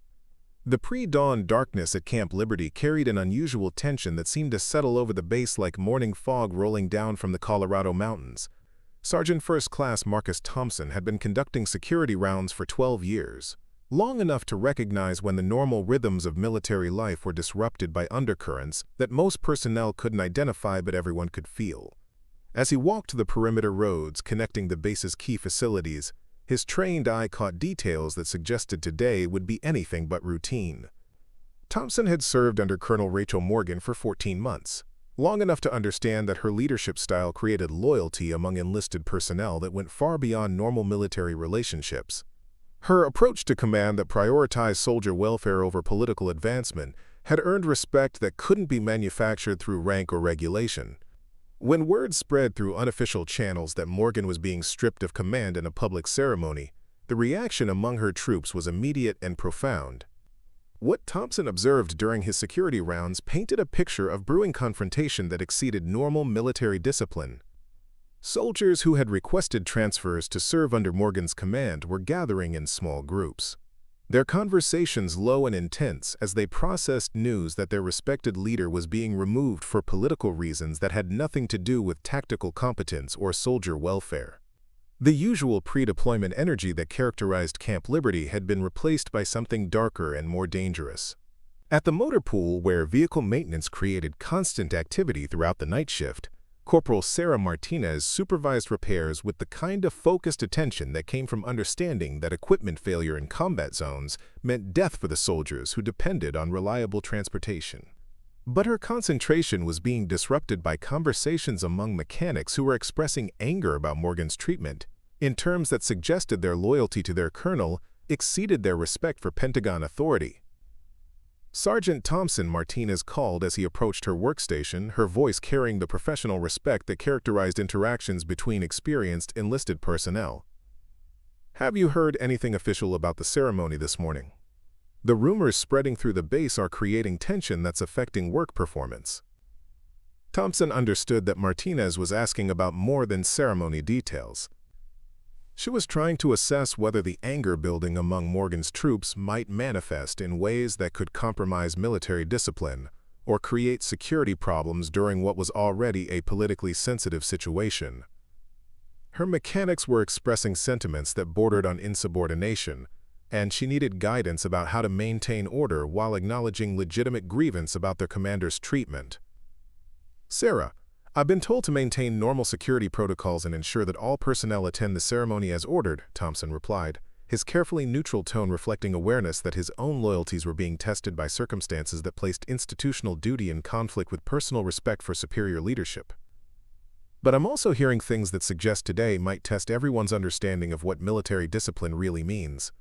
The pre-dawn darkness at Camp Liberty carried an unusual tension that seemed to settle over the base like morning fog rolling down from the Colorado mountains. Sergeant First Class Marcus Thompson had been conducting security rounds for 12 years, long enough to recognize when the normal rhythms of military life were disrupted by undercurrents that most personnel couldn't identify but everyone could feel. As he walked the perimeter roads connecting the base's key facilities, his trained eye caught details that suggested today would be anything but routine. Thompson had served under Colonel Rachel Morgan for 14 months. Long enough to understand that her leadership style created loyalty among enlisted personnel that went far beyond normal military relationships. Her approach to command that prioritized soldier welfare over political advancement had earned respect that couldn't be manufactured through rank or regulation. When word spread through unofficial channels that Morgan was being stripped of command in a public ceremony, The reaction among her troops was immediate and profound. What Thompson observed during his security rounds painted a picture of brewing confrontation that exceeded normal military discipline. Soldiers who had requested transfers to serve under Morgan's command were gathering in small groups. Their conversations low and intense as they processed news that their respected leader was being removed for political reasons that had nothing to do with tactical competence or soldier welfare. The usual pre-deployment energy that characterized Camp Liberty had been replaced by something darker and more dangerous. At the motor pool, where vehicle maintenance created constant activity throughout the night shift, Corporal Sarah Martinez supervised repairs with the kind of focused attention that came from understanding that equipment failure in combat zones meant death for the soldiers who depended on reliable transportation. But her concentration was being disrupted by conversations among mechanics who were expressing anger about Morgan's treatment, in terms that suggested their loyalty to their colonel exceeded their respect for Pentagon authority. Sergeant Thompson, Martinez called as he approached her workstation, her voice carrying the professional respect that characterized interactions between experienced enlisted personnel. "Have you heard anything official about the ceremony this morning? The rumors spreading through the base are creating tension that's affecting work performance." Thompson understood that Martinez was asking about more than ceremony details. She was trying to assess whether the anger building among Morgan's troops might manifest in ways that could compromise military discipline or create security problems during what was already a politically sensitive situation. Her mechanics were expressing sentiments that bordered on insubordination, and she needed guidance about how to maintain order while acknowledging legitimate grievance about their commander's treatment. "Sarah, I've been told to maintain normal security protocols and ensure that all personnel attend the ceremony as ordered," Thompson replied, his carefully neutral tone reflecting awareness that his own loyalties were being tested by circumstances that placed institutional duty in conflict with personal respect for superior leadership. "But I'm also hearing things that suggest today might test everyone's understanding of what military discipline really means."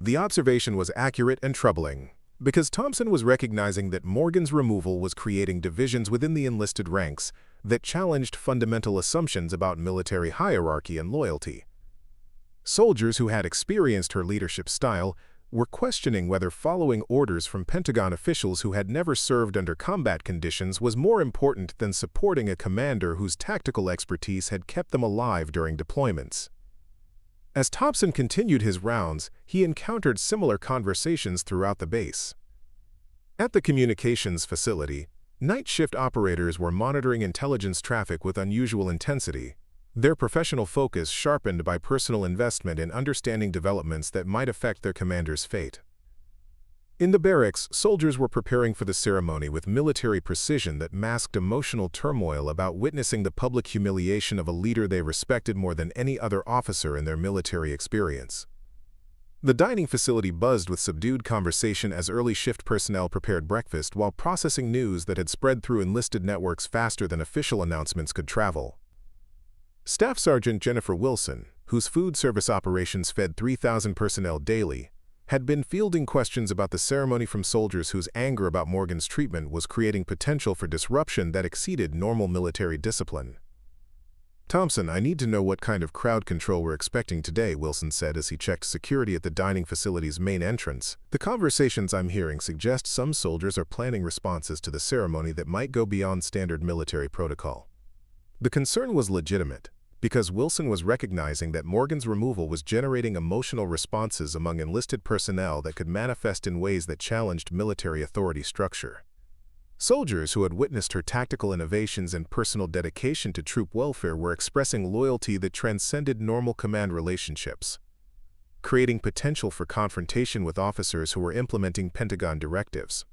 The observation was accurate and troubling, because Thompson was recognizing that Morgan's removal was creating divisions within the enlisted ranks that challenged fundamental assumptions about military hierarchy and loyalty. Soldiers who had experienced her leadership style were questioning whether following orders from Pentagon officials who had never served under combat conditions was more important than supporting a commander whose tactical expertise had kept them alive during deployments. As Thompson continued his rounds, he encountered similar conversations throughout the base. At the communications facility, night shift operators were monitoring intelligence traffic with unusual intensity, their professional focus sharpened by personal investment in understanding developments that might affect their commander's fate. In the barracks, soldiers were preparing for the ceremony with military precision that masked emotional turmoil about witnessing the public humiliation of a leader they respected more than any other officer in their military experience. The dining facility buzzed with subdued conversation as early shift personnel prepared breakfast while processing news that had spread through enlisted networks faster than official announcements could travel. Staff Sergeant Jennifer Wilson, whose food service operations fed 3,000 personnel daily, had been fielding questions about the ceremony from soldiers whose anger about Morgan's treatment was creating potential for disruption that exceeded normal military discipline. "Thompson, I need to know what kind of crowd control we're expecting today," Wilson said as he checked security at the dining facility's main entrance. "The conversations I'm hearing suggest some soldiers are planning responses to the ceremony that might go beyond standard military protocol." The concern was legitimate, because Wilson was recognizing that Morgan's removal was generating emotional responses among enlisted personnel that could manifest in ways that challenged military authority structure. Soldiers who had witnessed her tactical innovations and personal dedication to troop welfare were expressing loyalty that transcended normal command relationships, creating potential for confrontation with officers who were implementing Pentagon directives.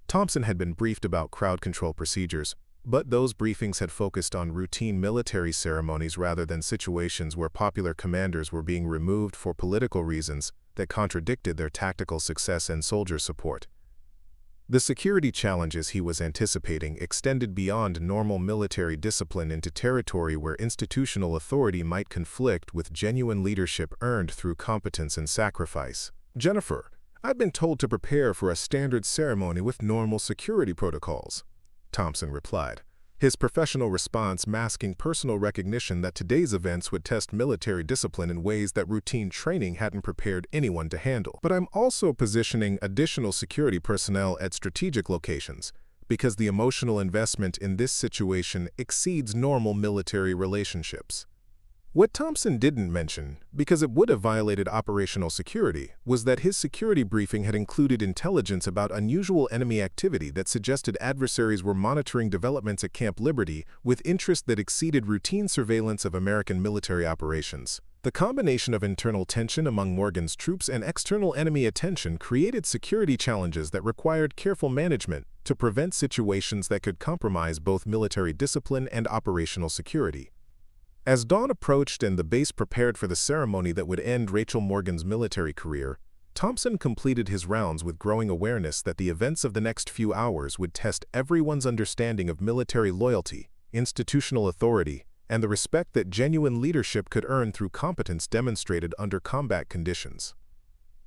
Thompson had been briefed about crowd control procedures, but those briefings had focused on routine military ceremonies rather than situations where popular commanders were being removed for political reasons that contradicted their tactical success and soldier support. The security challenges he was anticipating extended beyond normal military discipline into territory where institutional authority might conflict with genuine leadership earned through competence and sacrifice. "Jennifer, I've been told to prepare for a standard ceremony with normal security protocols," Thompson replied, his professional response masking personal recognition that today's events would test military discipline in ways that routine training hadn't prepared anyone to handle. But I'm also positioning additional security personnel at strategic locations, because the emotional investment in this situation exceeds normal military relationships. What Thompson didn't mention, because it would have violated operational security, was that his security briefing had included intelligence about unusual enemy activity that suggested adversaries were monitoring developments at Camp Liberty with interest that exceeded routine surveillance of American military operations. The combination of internal tension among Morgan's troops and external enemy attention created security challenges that required careful management to prevent situations that could compromise both military discipline and operational security. As dawn approached and the base prepared for the ceremony that would end Rachel Morgan's military career, Thompson completed his rounds with growing awareness that the events of the next few hours would test everyone's understanding of military loyalty, institutional authority, and the respect that genuine leadership could earn through competence demonstrated under combat conditions.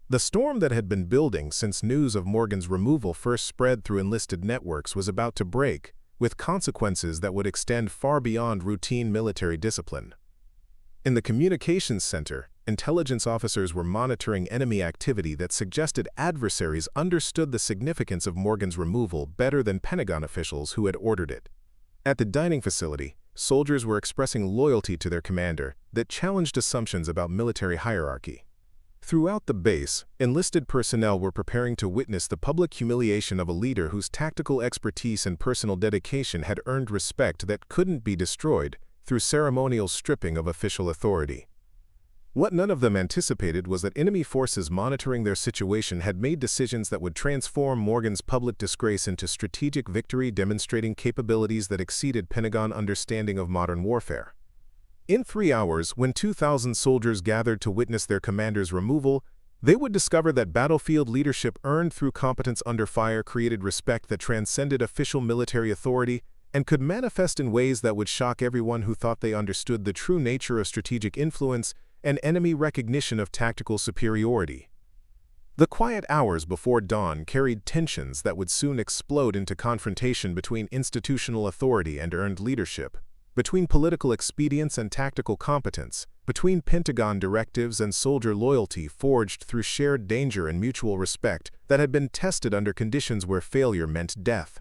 The storm that had been building since news of Morgan's removal first spread through enlisted networks was about to break, with consequences that would extend far beyond routine military discipline. In the communications center, intelligence officers were monitoring enemy activity that suggested adversaries understood the significance of Morgan's removal better than Pentagon officials who had ordered it. At the dining facility, soldiers were expressing loyalty to their commander that challenged assumptions about military hierarchy. Throughout the base, enlisted personnel were preparing to witness the public humiliation of a leader whose tactical expertise and personal dedication had earned respect that couldn't be destroyed through ceremonial stripping of official authority. What none of them anticipated was that enemy forces monitoring their situation had made decisions that would transform Morgan's public disgrace into strategic victory, demonstrating capabilities that exceeded Pentagon understanding of modern warfare. In 3 hours, when 2,000 soldiers gathered to witness their commander's removal, they would discover that battlefield leadership earned through competence under fire created respect that transcended official military authority and could manifest in ways that would shock everyone who thought they understood the true nature of strategic influence and enemy recognition of tactical superiority. The quiet hours before dawn carried tensions that would soon explode into confrontation between institutional authority and earned leadership, between political expedience and tactical competence, between Pentagon directives and soldier loyalty forged through shared danger and mutual respect that had been tested under conditions where failure meant death.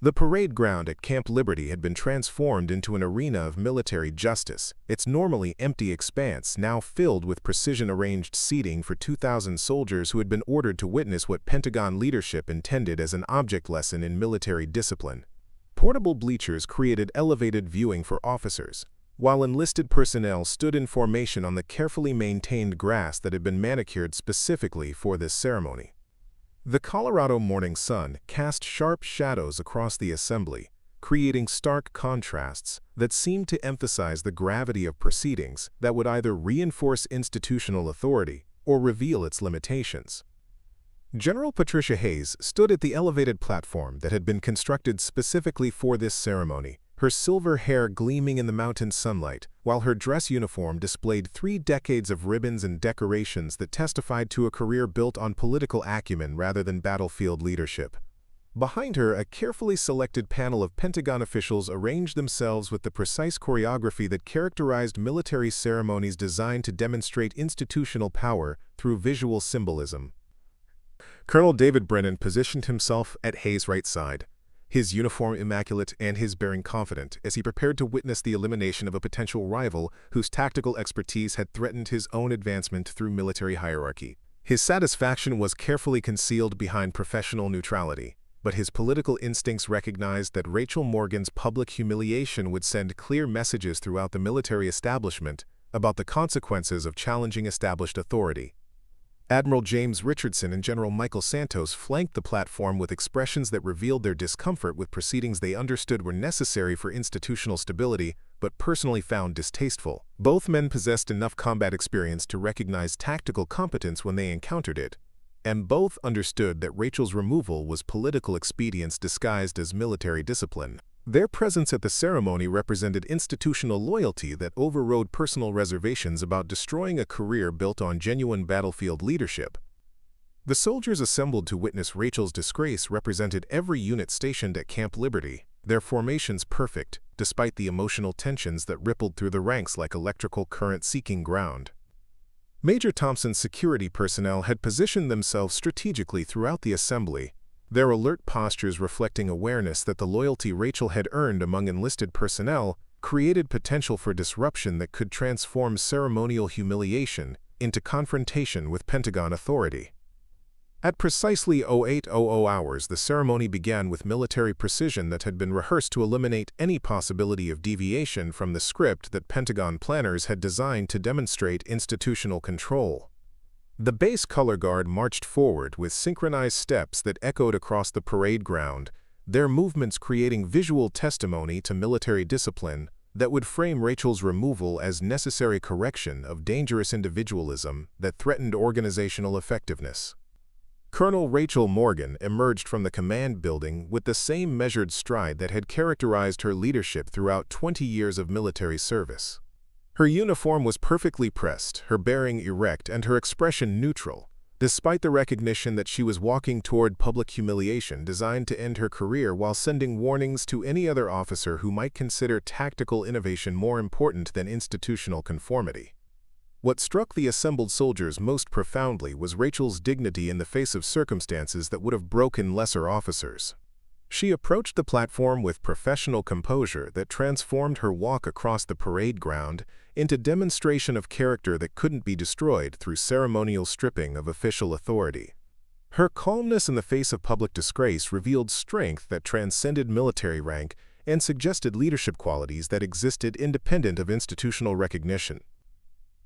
The parade ground at Camp Liberty had been transformed into an arena of military justice, its normally empty expanse now filled with precision-arranged seating for 2,000 soldiers who had been ordered to witness what Pentagon leadership intended as an object lesson in military discipline. Portable bleachers created elevated viewing for officers, while enlisted personnel stood in formation on the carefully maintained grass that had been manicured specifically for this ceremony. The Colorado morning sun cast sharp shadows across the assembly, creating stark contrasts that seemed to emphasize the gravity of proceedings that would either reinforce institutional authority or reveal its limitations. General Patricia Hayes stood at the elevated platform that had been constructed specifically for this ceremony, her silver hair gleaming in the mountain sunlight, while her dress uniform displayed 3 decades of ribbons and decorations that testified to a career built on political acumen rather than battlefield leadership. Behind her, a carefully selected panel of Pentagon officials arranged themselves with the precise choreography that characterized military ceremonies designed to demonstrate institutional power through visual symbolism. Colonel David Brennan positioned himself at Hayes' right side, his uniform immaculate and his bearing confident as he prepared to witness the elimination of a potential rival whose tactical expertise had threatened his own advancement through military hierarchy. His satisfaction was carefully concealed behind professional neutrality, but his political instincts recognized that Rachel Morgan's public humiliation would send clear messages throughout the military establishment about the consequences of challenging established authority. Admiral James Richardson and General Michael Santos flanked the platform with expressions that revealed their discomfort with proceedings they understood were necessary for institutional stability, but personally found distasteful. Both men possessed enough combat experience to recognize tactical competence when they encountered it, and both understood that Rachel's removal was political expedience disguised as military discipline. Their presence at the ceremony represented institutional loyalty that overrode personal reservations about destroying a career built on genuine battlefield leadership. The soldiers assembled to witness Rachel's disgrace represented every unit stationed at Camp Liberty, their formations perfect, despite the emotional tensions that rippled through the ranks like electrical current seeking ground. Major Thompson's security personnel had positioned themselves strategically throughout the assembly, their alert postures reflecting awareness that the loyalty Rachel had earned among enlisted personnel created potential for disruption that could transform ceremonial humiliation into confrontation with Pentagon authority. At precisely 0800 hours, the ceremony began with military precision that had been rehearsed to eliminate any possibility of deviation from the script that Pentagon planners had designed to demonstrate institutional control. The base color guard marched forward with synchronized steps that echoed across the parade ground, their movements creating visual testimony to military discipline that would frame Rachel's removal as necessary correction of dangerous individualism that threatened organizational effectiveness. Colonel Rachel Morgan emerged from the command building with the same measured stride that had characterized her leadership throughout 20 years of military service. Her uniform was perfectly pressed, her bearing erect, and her expression neutral, despite the recognition that she was walking toward public humiliation designed to end her career while sending warnings to any other officer who might consider tactical innovation more important than institutional conformity. What struck the assembled soldiers most profoundly was Rachel's dignity in the face of circumstances that would have broken lesser officers. She approached the platform with professional composure that transformed her walk across the parade ground into demonstration of character that couldn't be destroyed through ceremonial stripping of official authority. Her calmness in the face of public disgrace revealed strength that transcended military rank and suggested leadership qualities that existed independent of institutional recognition.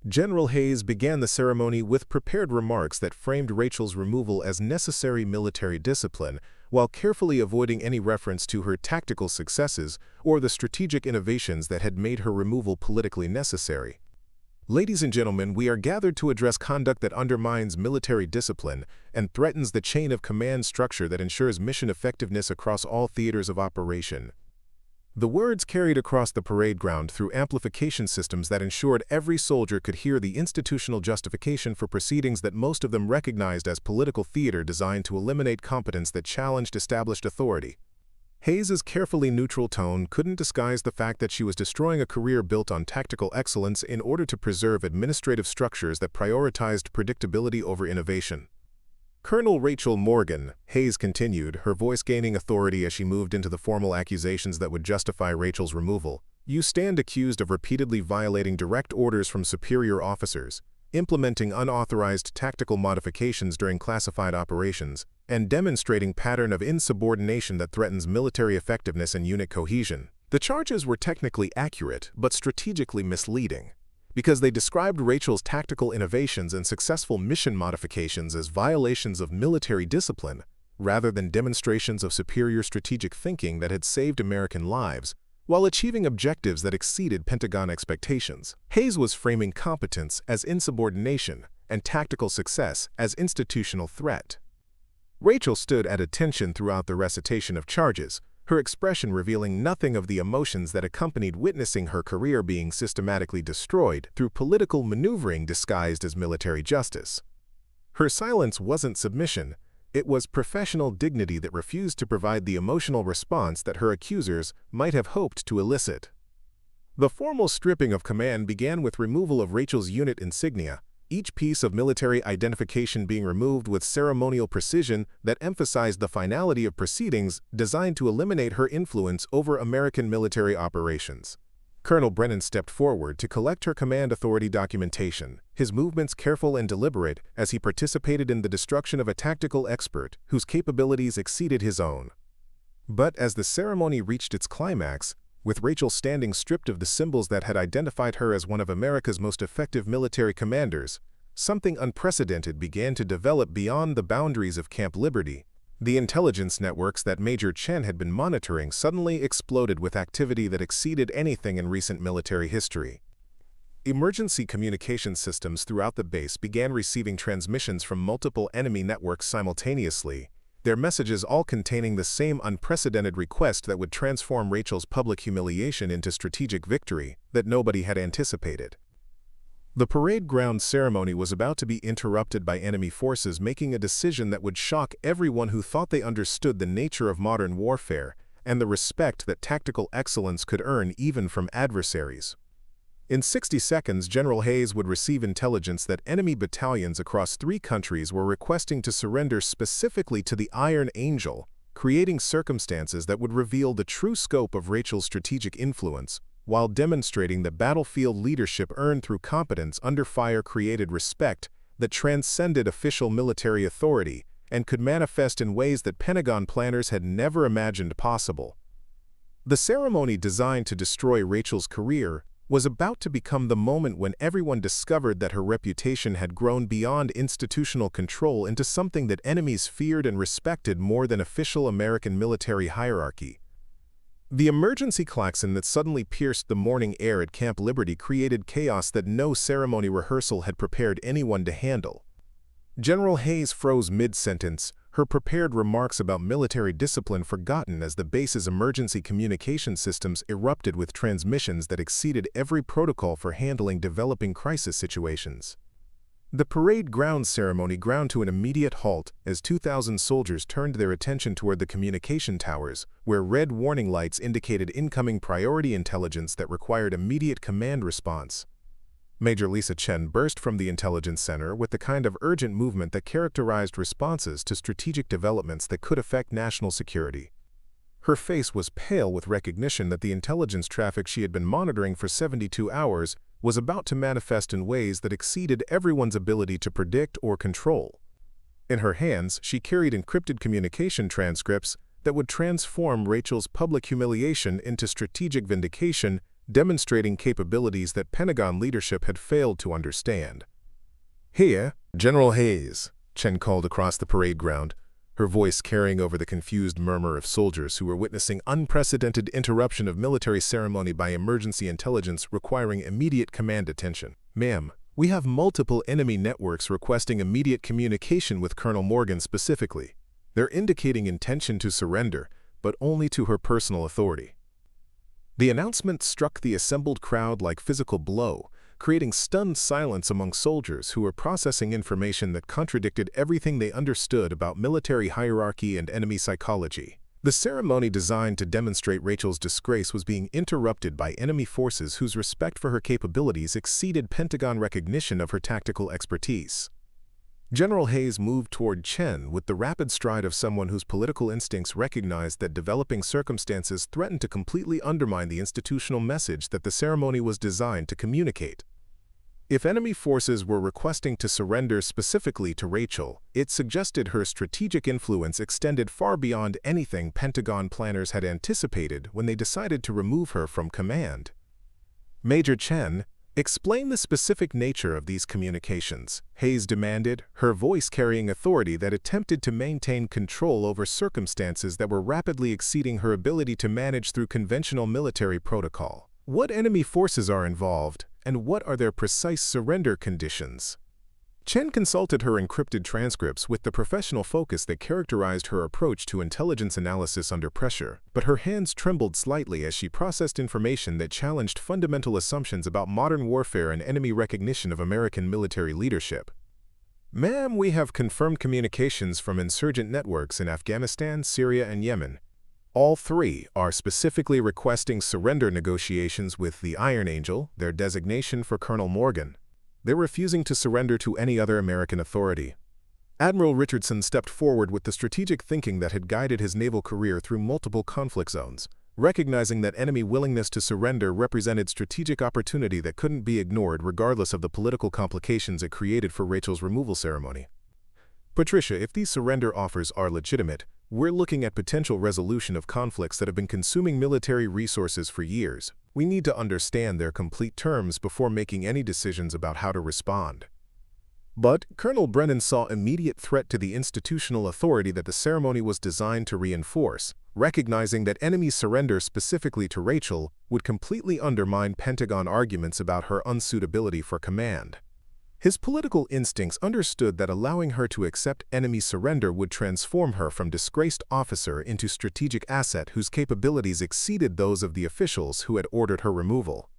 General Hayes began the ceremony with prepared remarks that framed Rachel's removal as necessary military discipline, while carefully avoiding any reference to her tactical successes or the strategic innovations that had made her removal politically necessary. Ladies and gentlemen, we are gathered to address conduct that undermines military discipline and threatens the chain of command structure that ensures mission effectiveness across all theaters of operation. The words carried across the parade ground through amplification systems that ensured every soldier could hear the institutional justification for proceedings that most of them recognized as political theater designed to eliminate competence that challenged established authority. Hayes's carefully neutral tone couldn't disguise the fact that she was destroying a career built on tactical excellence in order to preserve administrative structures that prioritized predictability over innovation. Colonel Rachel Morgan, Hayes continued, her voice gaining authority as she moved into the formal accusations that would justify Rachel's removal. You stand accused of repeatedly violating direct orders from superior officers, implementing unauthorized tactical modifications during classified operations, and demonstrating pattern of insubordination that threatens military effectiveness and unit cohesion. The charges were technically accurate, but strategically misleading, because they described Rachel's tactical innovations and successful mission modifications as violations of military discipline, rather than demonstrations of superior strategic thinking that had saved American lives, while achieving objectives that exceeded Pentagon expectations. Hayes was framing competence as insubordination and tactical success as institutional threat. Rachel stood at attention throughout the recitation of charges, her expression revealing nothing of the emotions that accompanied witnessing her career being systematically destroyed through political maneuvering disguised as military justice. Her silence wasn't submission, it was professional dignity that refused to provide the emotional response that her accusers might have hoped to elicit. The formal stripping of command began with removal of Rachel's unit insignia, each piece of military identification being removed with ceremonial precision that emphasized the finality of proceedings designed to eliminate her influence over American military operations. Colonel Brennan stepped forward to collect her command authority documentation, his movements careful and deliberate as he participated in the destruction of a tactical expert whose capabilities exceeded his own. But as the ceremony reached its climax, with Rachel standing stripped of the symbols that had identified her as one of America's most effective military commanders, something unprecedented began to develop beyond the boundaries of Camp Liberty. The intelligence networks that Major Chen had been monitoring suddenly exploded with activity that exceeded anything in recent military history. Emergency communication systems throughout the base began receiving transmissions from multiple enemy networks simultaneously, their messages all containing the same unprecedented request that would transform Rachel's public humiliation into strategic victory that nobody had anticipated. The parade ground ceremony was about to be interrupted by enemy forces making a decision that would shock everyone who thought they understood the nature of modern warfare, and the respect that tactical excellence could earn even from adversaries. In 60 seconds, General Hayes would receive intelligence that enemy battalions across 3 countries were requesting to surrender specifically to the Iron Angel, creating circumstances that would reveal the true scope of Rachel's strategic influence, while demonstrating that battlefield leadership earned through competence under fire created respect that transcended official military authority and could manifest in ways that Pentagon planners had never imagined possible. The ceremony designed to destroy Rachel's career was about to become the moment when everyone discovered that her reputation had grown beyond institutional control into something that enemies feared and respected more than official American military hierarchy. The emergency klaxon that suddenly pierced the morning air at Camp Liberty created chaos that no ceremony rehearsal had prepared anyone to handle. General Hayes froze mid-sentence, her prepared remarks about military discipline forgotten as the base's emergency communication systems erupted with transmissions that exceeded every protocol for handling developing crisis situations. The parade ground ceremony ground to an immediate halt as 2,000 soldiers turned their attention toward the communication towers, where red warning lights indicated incoming priority intelligence that required immediate command response. Major Lisa Chen burst from the intelligence center with the kind of urgent movement that characterized responses to strategic developments that could affect national security. Her face was pale with recognition that the intelligence traffic she had been monitoring for 72 hours was about to manifest in ways that exceeded everyone's ability to predict or control. In her hands, she carried encrypted communication transcripts that would transform Rachel's public humiliation into strategic vindication, demonstrating capabilities that Pentagon leadership had failed to understand. "Here, General Hayes," Chen called across the parade ground, her voice carrying over the confused murmur of soldiers who were witnessing unprecedented interruption of military ceremony by emergency intelligence requiring immediate command attention. "Ma'am, we have multiple enemy networks requesting immediate communication with Colonel Morgan specifically. They're indicating intention to surrender, but only to her personal authority." The announcement struck the assembled crowd like physical blow, creating stunned silence among soldiers who were processing information that contradicted everything they understood about military hierarchy and enemy psychology. The ceremony designed to demonstrate Rachel's disgrace was being interrupted by enemy forces whose respect for her capabilities exceeded Pentagon recognition of her tactical expertise. General Hayes moved toward Chen with the rapid stride of someone whose political instincts recognized that developing circumstances threatened to completely undermine the institutional message that the ceremony was designed to communicate. If enemy forces were requesting to surrender specifically to Rachel, it suggested her strategic influence extended far beyond anything Pentagon planners had anticipated when they decided to remove her from command. "Major Chen, explain the specific nature of these communications," Hayes demanded, her voice carrying authority that attempted to maintain control over circumstances that were rapidly exceeding her ability to manage through conventional military protocol. "What enemy forces are involved, and what are their precise surrender conditions?" Chen consulted her encrypted transcripts with the professional focus that characterized her approach to intelligence analysis under pressure, but her hands trembled slightly as she processed information that challenged fundamental assumptions about modern warfare and enemy recognition of American military leadership. "Ma'am, we have confirmed communications from insurgent networks in Afghanistan, Syria, and Yemen. All 3 are specifically requesting surrender negotiations with the Iron Angel, their designation for Colonel Morgan. They're refusing to surrender to any other American authority." Admiral Richardson stepped forward with the strategic thinking that had guided his naval career through multiple conflict zones, recognizing that enemy willingness to surrender represented strategic opportunity that couldn't be ignored regardless of the political complications it created for Rachel's removal ceremony. "Patricia, if these surrender offers are legitimate, we're looking at potential resolution of conflicts that have been consuming military resources for years. We need to understand their complete terms before making any decisions about how to respond." But Colonel Brennan saw immediate threat to the institutional authority that the ceremony was designed to reinforce, recognizing that enemy surrender specifically to Rachel would completely undermine Pentagon arguments about her unsuitability for command. His political instincts understood that allowing her to accept enemy surrender would transform her from disgraced officer into strategic asset whose capabilities exceeded those of the officials who had ordered her removal.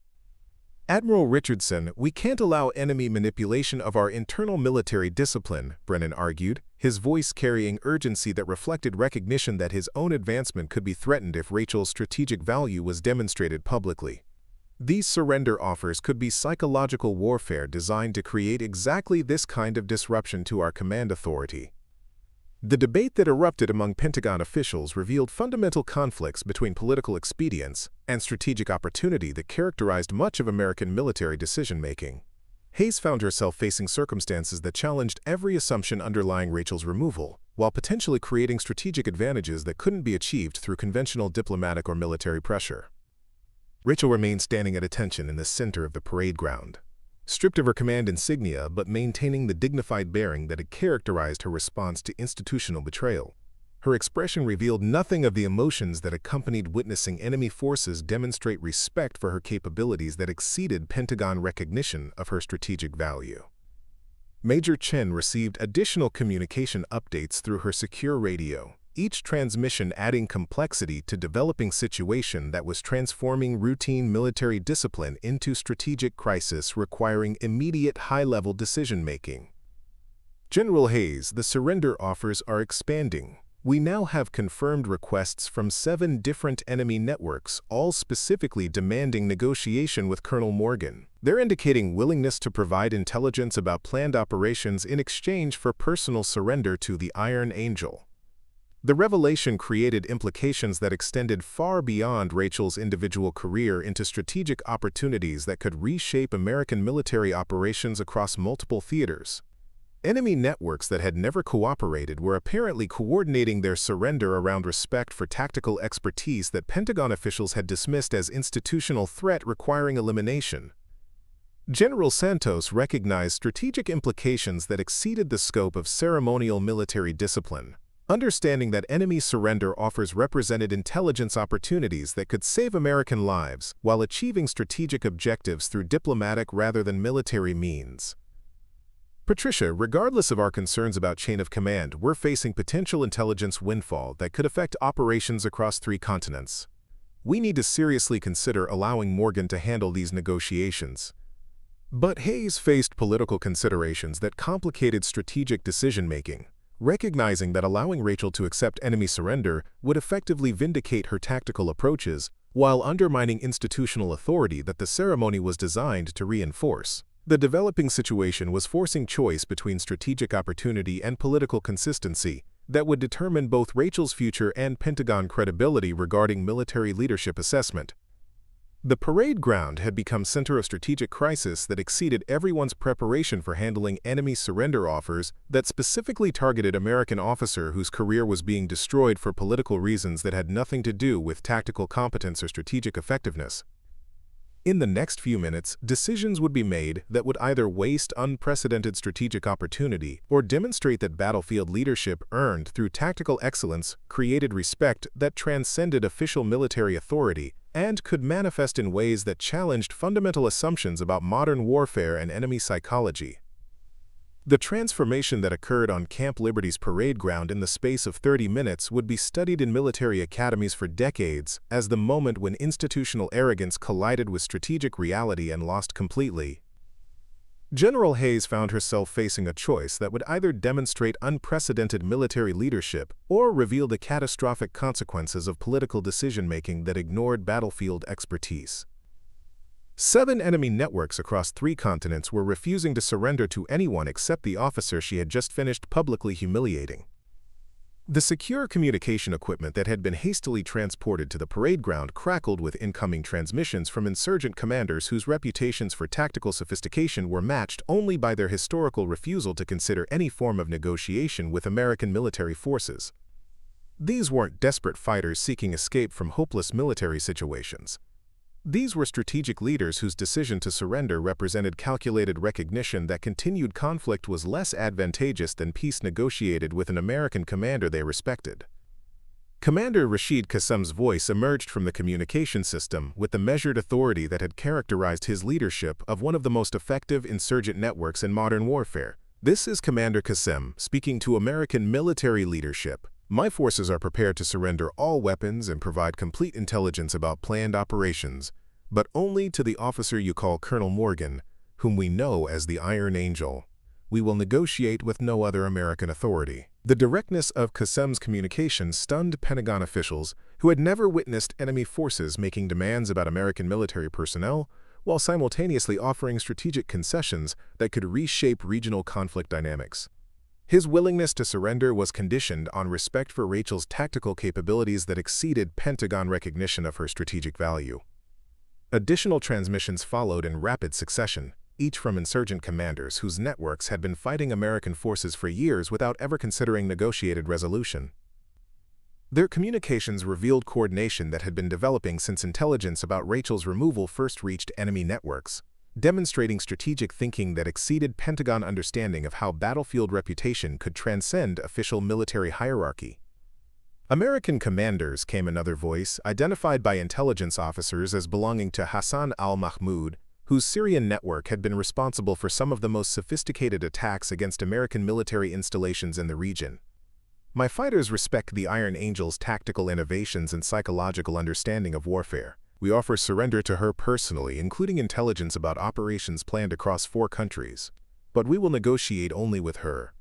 Admiral Richardson, we can't allow enemy manipulation of our internal military discipline, Brennan argued, his voice carrying urgency that reflected recognition that his own advancement could be threatened if Rachel's strategic value was demonstrated publicly. These surrender offers could be psychological warfare designed to create exactly this kind of disruption to our command authority. The debate that erupted among Pentagon officials revealed fundamental conflicts between political expedience and strategic opportunity that characterized much of American military decision-making. Hayes found herself facing circumstances that challenged every assumption underlying Rachel's removal, while potentially creating strategic advantages that couldn't be achieved through conventional diplomatic or military pressure. Rachel remained standing at attention in the center of the parade ground, stripped of her command insignia but maintaining the dignified bearing that had characterized her response to institutional betrayal. Her expression revealed nothing of the emotions that accompanied witnessing enemy forces demonstrate respect for her capabilities that exceeded Pentagon recognition of her strategic value. Major Chen received additional communication updates through her secure radio, each transmission adding complexity to developing situation that was transforming routine military discipline into strategic crisis requiring immediate high-level decision-making. General Hayes, the surrender offers are expanding. We now have confirmed requests from 7 different enemy networks, all specifically demanding negotiation with Colonel Morgan. They're indicating willingness to provide intelligence about planned operations in exchange for personal surrender to the Iron Angel. The revelation created implications that extended far beyond Rachel's individual career into strategic opportunities that could reshape American military operations across multiple theaters. Enemy networks that had never cooperated were apparently coordinating their surrender around respect for tactical expertise that Pentagon officials had dismissed as institutional threat requiring elimination. General Santos recognized strategic implications that exceeded the scope of ceremonial military discipline. Understanding that enemy surrender offers represented intelligence opportunities that could save American lives while achieving strategic objectives through diplomatic rather than military means. Patricia, regardless of our concerns about chain of command, we're facing potential intelligence windfall that could affect operations across 3 continents. We need to seriously consider allowing Morgan to handle these negotiations. But Hayes faced political considerations that complicated strategic decision-making. Recognizing that allowing Rachel to accept enemy surrender would effectively vindicate her tactical approaches while undermining institutional authority that the ceremony was designed to reinforce. The developing situation was forcing choice between strategic opportunity and political consistency that would determine both Rachel's future and Pentagon credibility regarding military leadership assessment. The parade ground had become center of strategic crisis that exceeded everyone's preparation for handling enemy surrender offers that specifically targeted American officer whose career was being destroyed for political reasons that had nothing to do with tactical competence or strategic effectiveness. In the next few minutes, decisions would be made that would either waste unprecedented strategic opportunity or demonstrate that battlefield leadership earned through tactical excellence created respect that transcended official military authority and could manifest in ways that challenged fundamental assumptions about modern warfare and enemy psychology. The transformation that occurred on Camp Liberty's parade ground in the space of 30 minutes would be studied in military academies for decades as the moment when institutional arrogance collided with strategic reality and lost completely. General Hayes found herself facing a choice that would either demonstrate unprecedented military leadership or reveal the catastrophic consequences of political decision-making that ignored battlefield expertise. 7 enemy networks across 3 continents were refusing to surrender to anyone except the officer she had just finished publicly humiliating. The secure communication equipment that had been hastily transported to the parade ground crackled with incoming transmissions from insurgent commanders whose reputations for tactical sophistication were matched only by their historical refusal to consider any form of negotiation with American military forces. These weren't desperate fighters seeking escape from hopeless military situations. These were strategic leaders whose decision to surrender represented calculated recognition that continued conflict was less advantageous than peace negotiated with an American commander they respected. Commander Rashid Qassem's voice emerged from the communication system with the measured authority that had characterized his leadership of one of the most effective insurgent networks in modern warfare. "This is Commander Qassem speaking to American military leadership. My forces are prepared to surrender all weapons and provide complete intelligence about planned operations. but only to the officer you call Colonel Morgan, whom we know as the Iron Angel. We will negotiate with no other American authority." The directness of Qasem's communication stunned Pentagon officials who had never witnessed enemy forces making demands about American military personnel while simultaneously offering strategic concessions that could reshape regional conflict dynamics. His willingness to surrender was conditioned on respect for Rachel's tactical capabilities that exceeded Pentagon recognition of her strategic value. Additional transmissions followed in rapid succession, each from insurgent commanders whose networks had been fighting American forces for years without ever considering negotiated resolution. Their communications revealed coordination that had been developing since intelligence about Rachel's removal first reached enemy networks, demonstrating strategic thinking that exceeded Pentagon understanding of how battlefield reputation could transcend official military hierarchy. American commanders, came another voice, identified by intelligence officers as belonging to Hassan al-Mahmoud, whose Syrian network had been responsible for some of the most sophisticated attacks against American military installations in the region. "My fighters respect the Iron Angel's tactical innovations and psychological understanding of warfare. We offer surrender to her personally, including intelligence about operations planned across 4 countries. But we will negotiate only with her."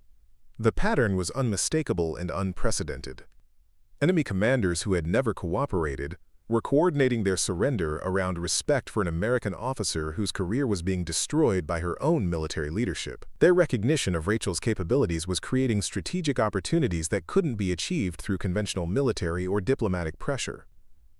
The pattern was unmistakable and unprecedented. Enemy commanders who had never cooperated were coordinating their surrender around respect for an American officer whose career was being destroyed by her own military leadership. Their recognition of Rachel's capabilities was creating strategic opportunities that couldn't be achieved through conventional military or diplomatic pressure.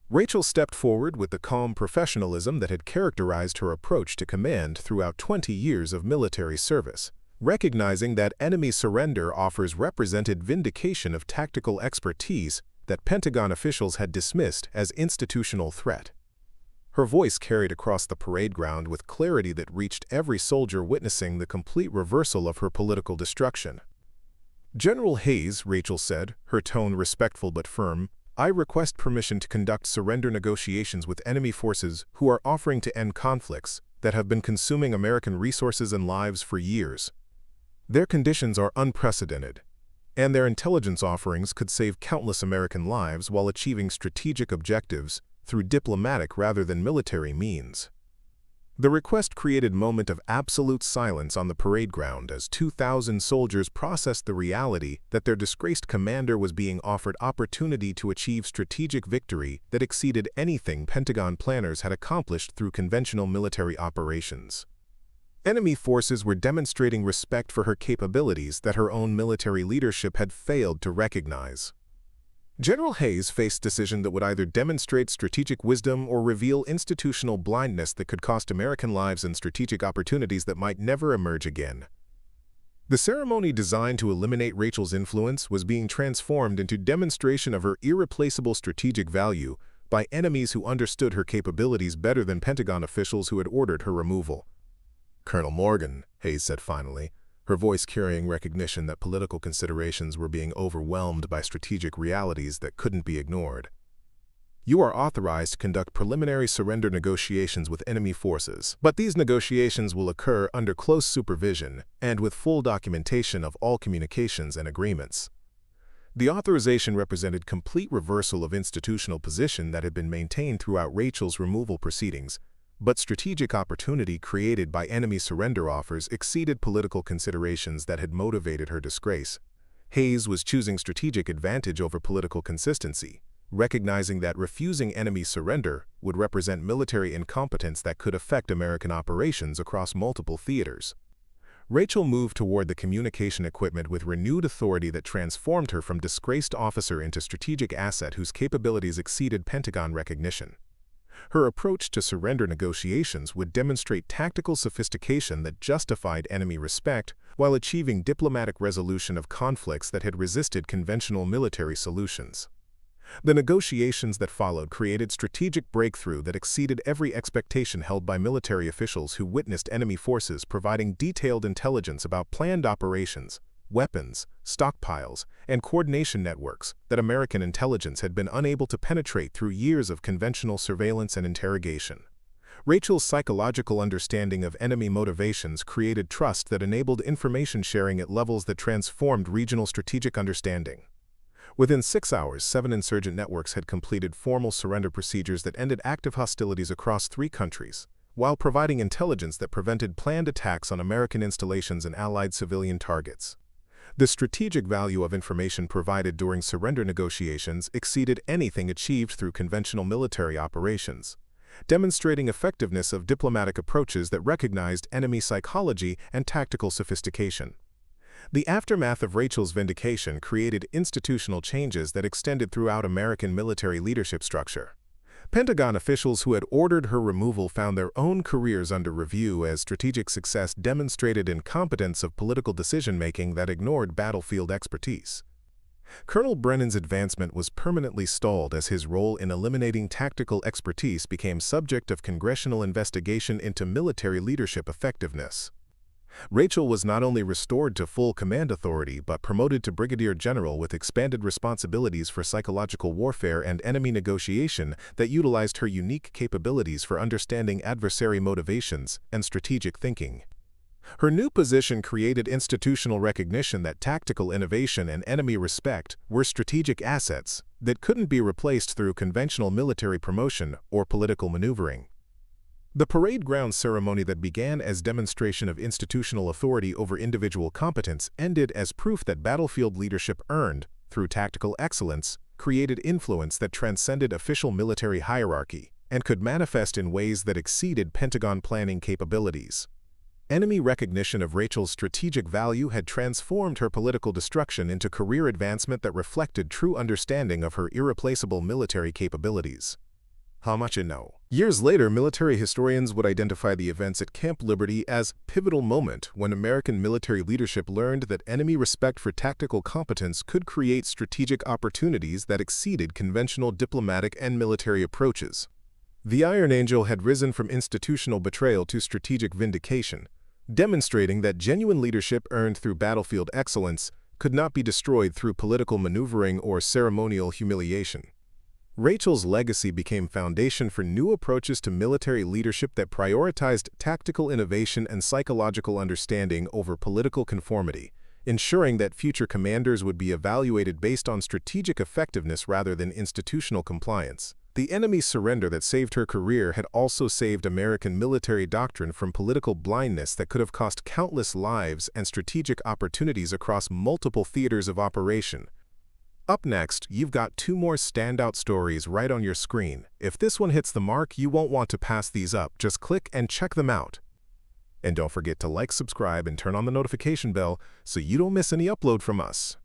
Rachel stepped forward with the calm professionalism that had characterized her approach to command throughout 20 years of military service, recognizing that enemy surrender offers represented vindication of tactical expertise that Pentagon officials had dismissed as institutional threat. Her voice carried across the parade ground with clarity that reached every soldier witnessing the complete reversal of her political destruction. "General Hayes," Rachel said, her tone respectful but firm, "I request permission to conduct surrender negotiations with enemy forces who are offering to end conflicts that have been consuming American resources and lives for years. Their conditions are unprecedented, and their intelligence offerings could save countless American lives while achieving strategic objectives through diplomatic rather than military means." The request created a moment of absolute silence on the parade ground as 2,000 soldiers processed the reality that their disgraced commander was being offered opportunity to achieve strategic victory that exceeded anything Pentagon planners had accomplished through conventional military operations. Enemy forces were demonstrating respect for her capabilities that her own military leadership had failed to recognize. General Hayes faced decision that would either demonstrate strategic wisdom or reveal institutional blindness that could cost American lives and strategic opportunities that might never emerge again. The ceremony designed to eliminate Rachel's influence was being transformed into demonstration of her irreplaceable strategic value by enemies who understood her capabilities better than Pentagon officials who had ordered her removal. "Colonel Morgan," Hayes said finally, her voice carrying recognition that political considerations were being overwhelmed by strategic realities that couldn't be ignored. "You are authorized to conduct preliminary surrender negotiations with enemy forces, but these negotiations will occur under close supervision and with full documentation of all communications and agreements." The authorization represented complete reversal of institutional position that had been maintained throughout Rachel's removal proceedings, but strategic opportunity created by enemy surrender offers exceeded political considerations that had motivated her disgrace. Hayes was choosing strategic advantage over political consistency, recognizing that refusing enemy surrender would represent military incompetence that could affect American operations across multiple theaters. Rachel moved toward the communication equipment with renewed authority that transformed her from disgraced officer into strategic asset whose capabilities exceeded Pentagon recognition. Her approach to surrender negotiations would demonstrate tactical sophistication that justified enemy respect while achieving diplomatic resolution of conflicts that had resisted conventional military solutions. The negotiations that followed created strategic breakthrough that exceeded every expectation held by military officials who witnessed enemy forces providing detailed intelligence about planned operations, weapons, stockpiles, and coordination networks that American intelligence had been unable to penetrate through years of conventional surveillance and interrogation. Rachel's psychological understanding of enemy motivations created trust that enabled information sharing at levels that transformed regional strategic understanding. Within 6 hours, 7 insurgent networks had completed formal surrender procedures that ended active hostilities across 3 countries, while providing intelligence that prevented planned attacks on American installations and Allied civilian targets. The strategic value of information provided during surrender negotiations exceeded anything achieved through conventional military operations, demonstrating effectiveness of diplomatic approaches that recognized enemy psychology and tactical sophistication. The aftermath of Rachel's vindication created institutional changes that extended throughout American military leadership structure. Pentagon officials who had ordered her removal found their own careers under review as strategic success demonstrated incompetence of political decision-making that ignored battlefield expertise. Colonel Brennan's advancement was permanently stalled as his role in eliminating tactical expertise became subject of congressional investigation into military leadership effectiveness. Rachel was not only restored to full command authority but promoted to brigadier general with expanded responsibilities for psychological warfare and enemy negotiation that utilized her unique capabilities for understanding adversary motivations and strategic thinking. Her new position created institutional recognition that tactical innovation and enemy respect were strategic assets that couldn't be replaced through conventional military promotion or political maneuvering. The parade ground ceremony that began as demonstration of institutional authority over individual competence ended as proof that battlefield leadership earned, through tactical excellence, created influence that transcended official military hierarchy and could manifest in ways that exceeded Pentagon planning capabilities. Enemy recognition of Rachel's strategic value had transformed her political destruction into career advancement that reflected true understanding of her irreplaceable military capabilities. How much you know? Years later, military historians would identify the events at Camp Liberty as a pivotal moment when American military leadership learned that enemy respect for tactical competence could create strategic opportunities that exceeded conventional diplomatic and military approaches. The Iron Angel had risen from institutional betrayal to strategic vindication, demonstrating that genuine leadership earned through battlefield excellence could not be destroyed through political maneuvering or ceremonial humiliation. Rachel's legacy became foundation for new approaches to military leadership that prioritized tactical innovation and psychological understanding over political conformity, ensuring that future commanders would be evaluated based on strategic effectiveness rather than institutional compliance. The enemy's surrender that saved her career had also saved American military doctrine from political blindness that could have cost countless lives and strategic opportunities across multiple theaters of operation. Up next, you've got 2 more standout stories right on your screen. If this one hits the mark, you won't want to pass these up. Just click and check them out. And don't forget to like, subscribe, and turn on the notification bell so you don't miss any upload from us.